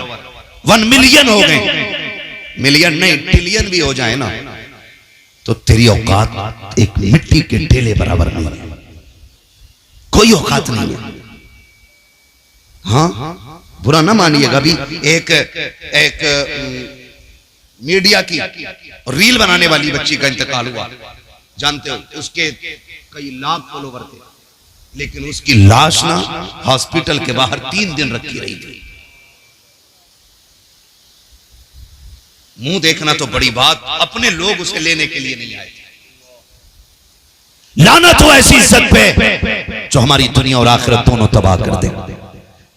[SPEAKER 1] 1 मिलियन हो गए। मिलियन नहीं, ट्रिलियन भी हो जाए ना तो तेरी औकात एक मिट्टी के ढेले बराबर नहीं है, कोई औकात नहीं है। हाँ, बुरा ना मानिएगा। अभी एक मीडिया की रील बनाने वाली बच्ची का इंतकाल हुआ, जानते हो? उसके कई लाख फॉलोवर थे, लेकिन उसकी लाश ना हॉस्पिटल के बाहर 3 दिन रखी रही थी। मुंह देखना तो बड़ी बात, अपने लोग उसे लेने के लिए नहीं आए थे। लानत हो ऐसी इज्जत पे जो हमारी दुनिया और आखिरत दोनों तबाह कर दे।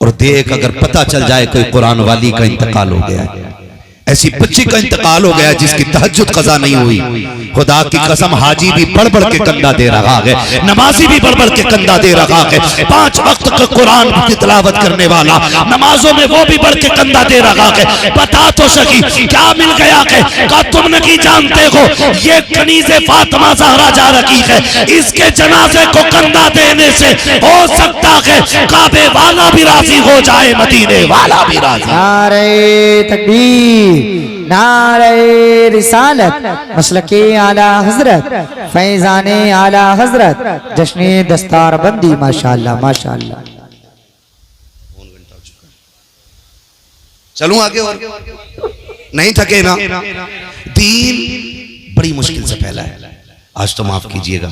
[SPEAKER 1] और देख, अगर पता चल जाए कोई कुरान वाली का इंतकाल हो गया है, ऐसी बच्ची का इंतकाल हो गया जिसकी तहज्जुद कज़ा नहीं हुई, खुदा की कसम हाजी भी बढ़ बढ़ के कंधा दे रहा है, नमाजी भी बढ़ बढ़ के कंधा दे रहा है, 5 वक्त का कुरान की तिलावत करने वाला नमाजों में वो भी बढ़ के कंधा दे रहा है। बता तो सकी क्या मिल गया है? का तुम नहीं जानते हो ये कनीज़े फातिमा ज़हरा जा रही है, इसके जनाजे को कंधा देने से हो सकता है काबे वाला भी राजी हो जाए, मदीने वाला भी राजी।
[SPEAKER 4] नारे तकबीर, नारे रिसालत, मसलके आला हजरत, फैजाने आला हजरत, जश्ने दस्तार बंदी, माशाअल्लाह माशाअल्लाह।
[SPEAKER 1] चलूं आगे और नहीं थके ना। दीन बड़ी मुश्किल से फैला है। आज तो माफ कीजिएगा,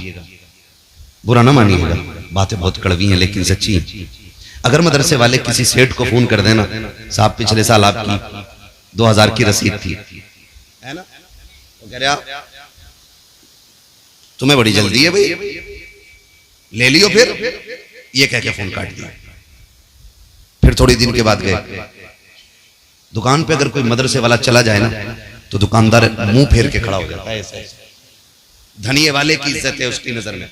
[SPEAKER 1] बुरा ना मानिएगा, बातें बहुत कड़वी हैं लेकिन सच्ची। अगर मदरसे वाले किसी सेठ को फोन कर देना, साहब पिछले साल आपकी 2000 की रसीद थी, है ना, तो कह रहा तुम्हें बड़ी जल्दी है भाई, ले लियो। फिर ये कह के फोन काट दिया। फिर थोड़ी दिन के बाद गए दुकान पे, अगर कोई मदरसे वाला चला जाए ना तो दुकानदार मुंह फेर के खड़ा हो जाता है। ऐसे धनिये वाले की इज्जत है उसकी नजर में।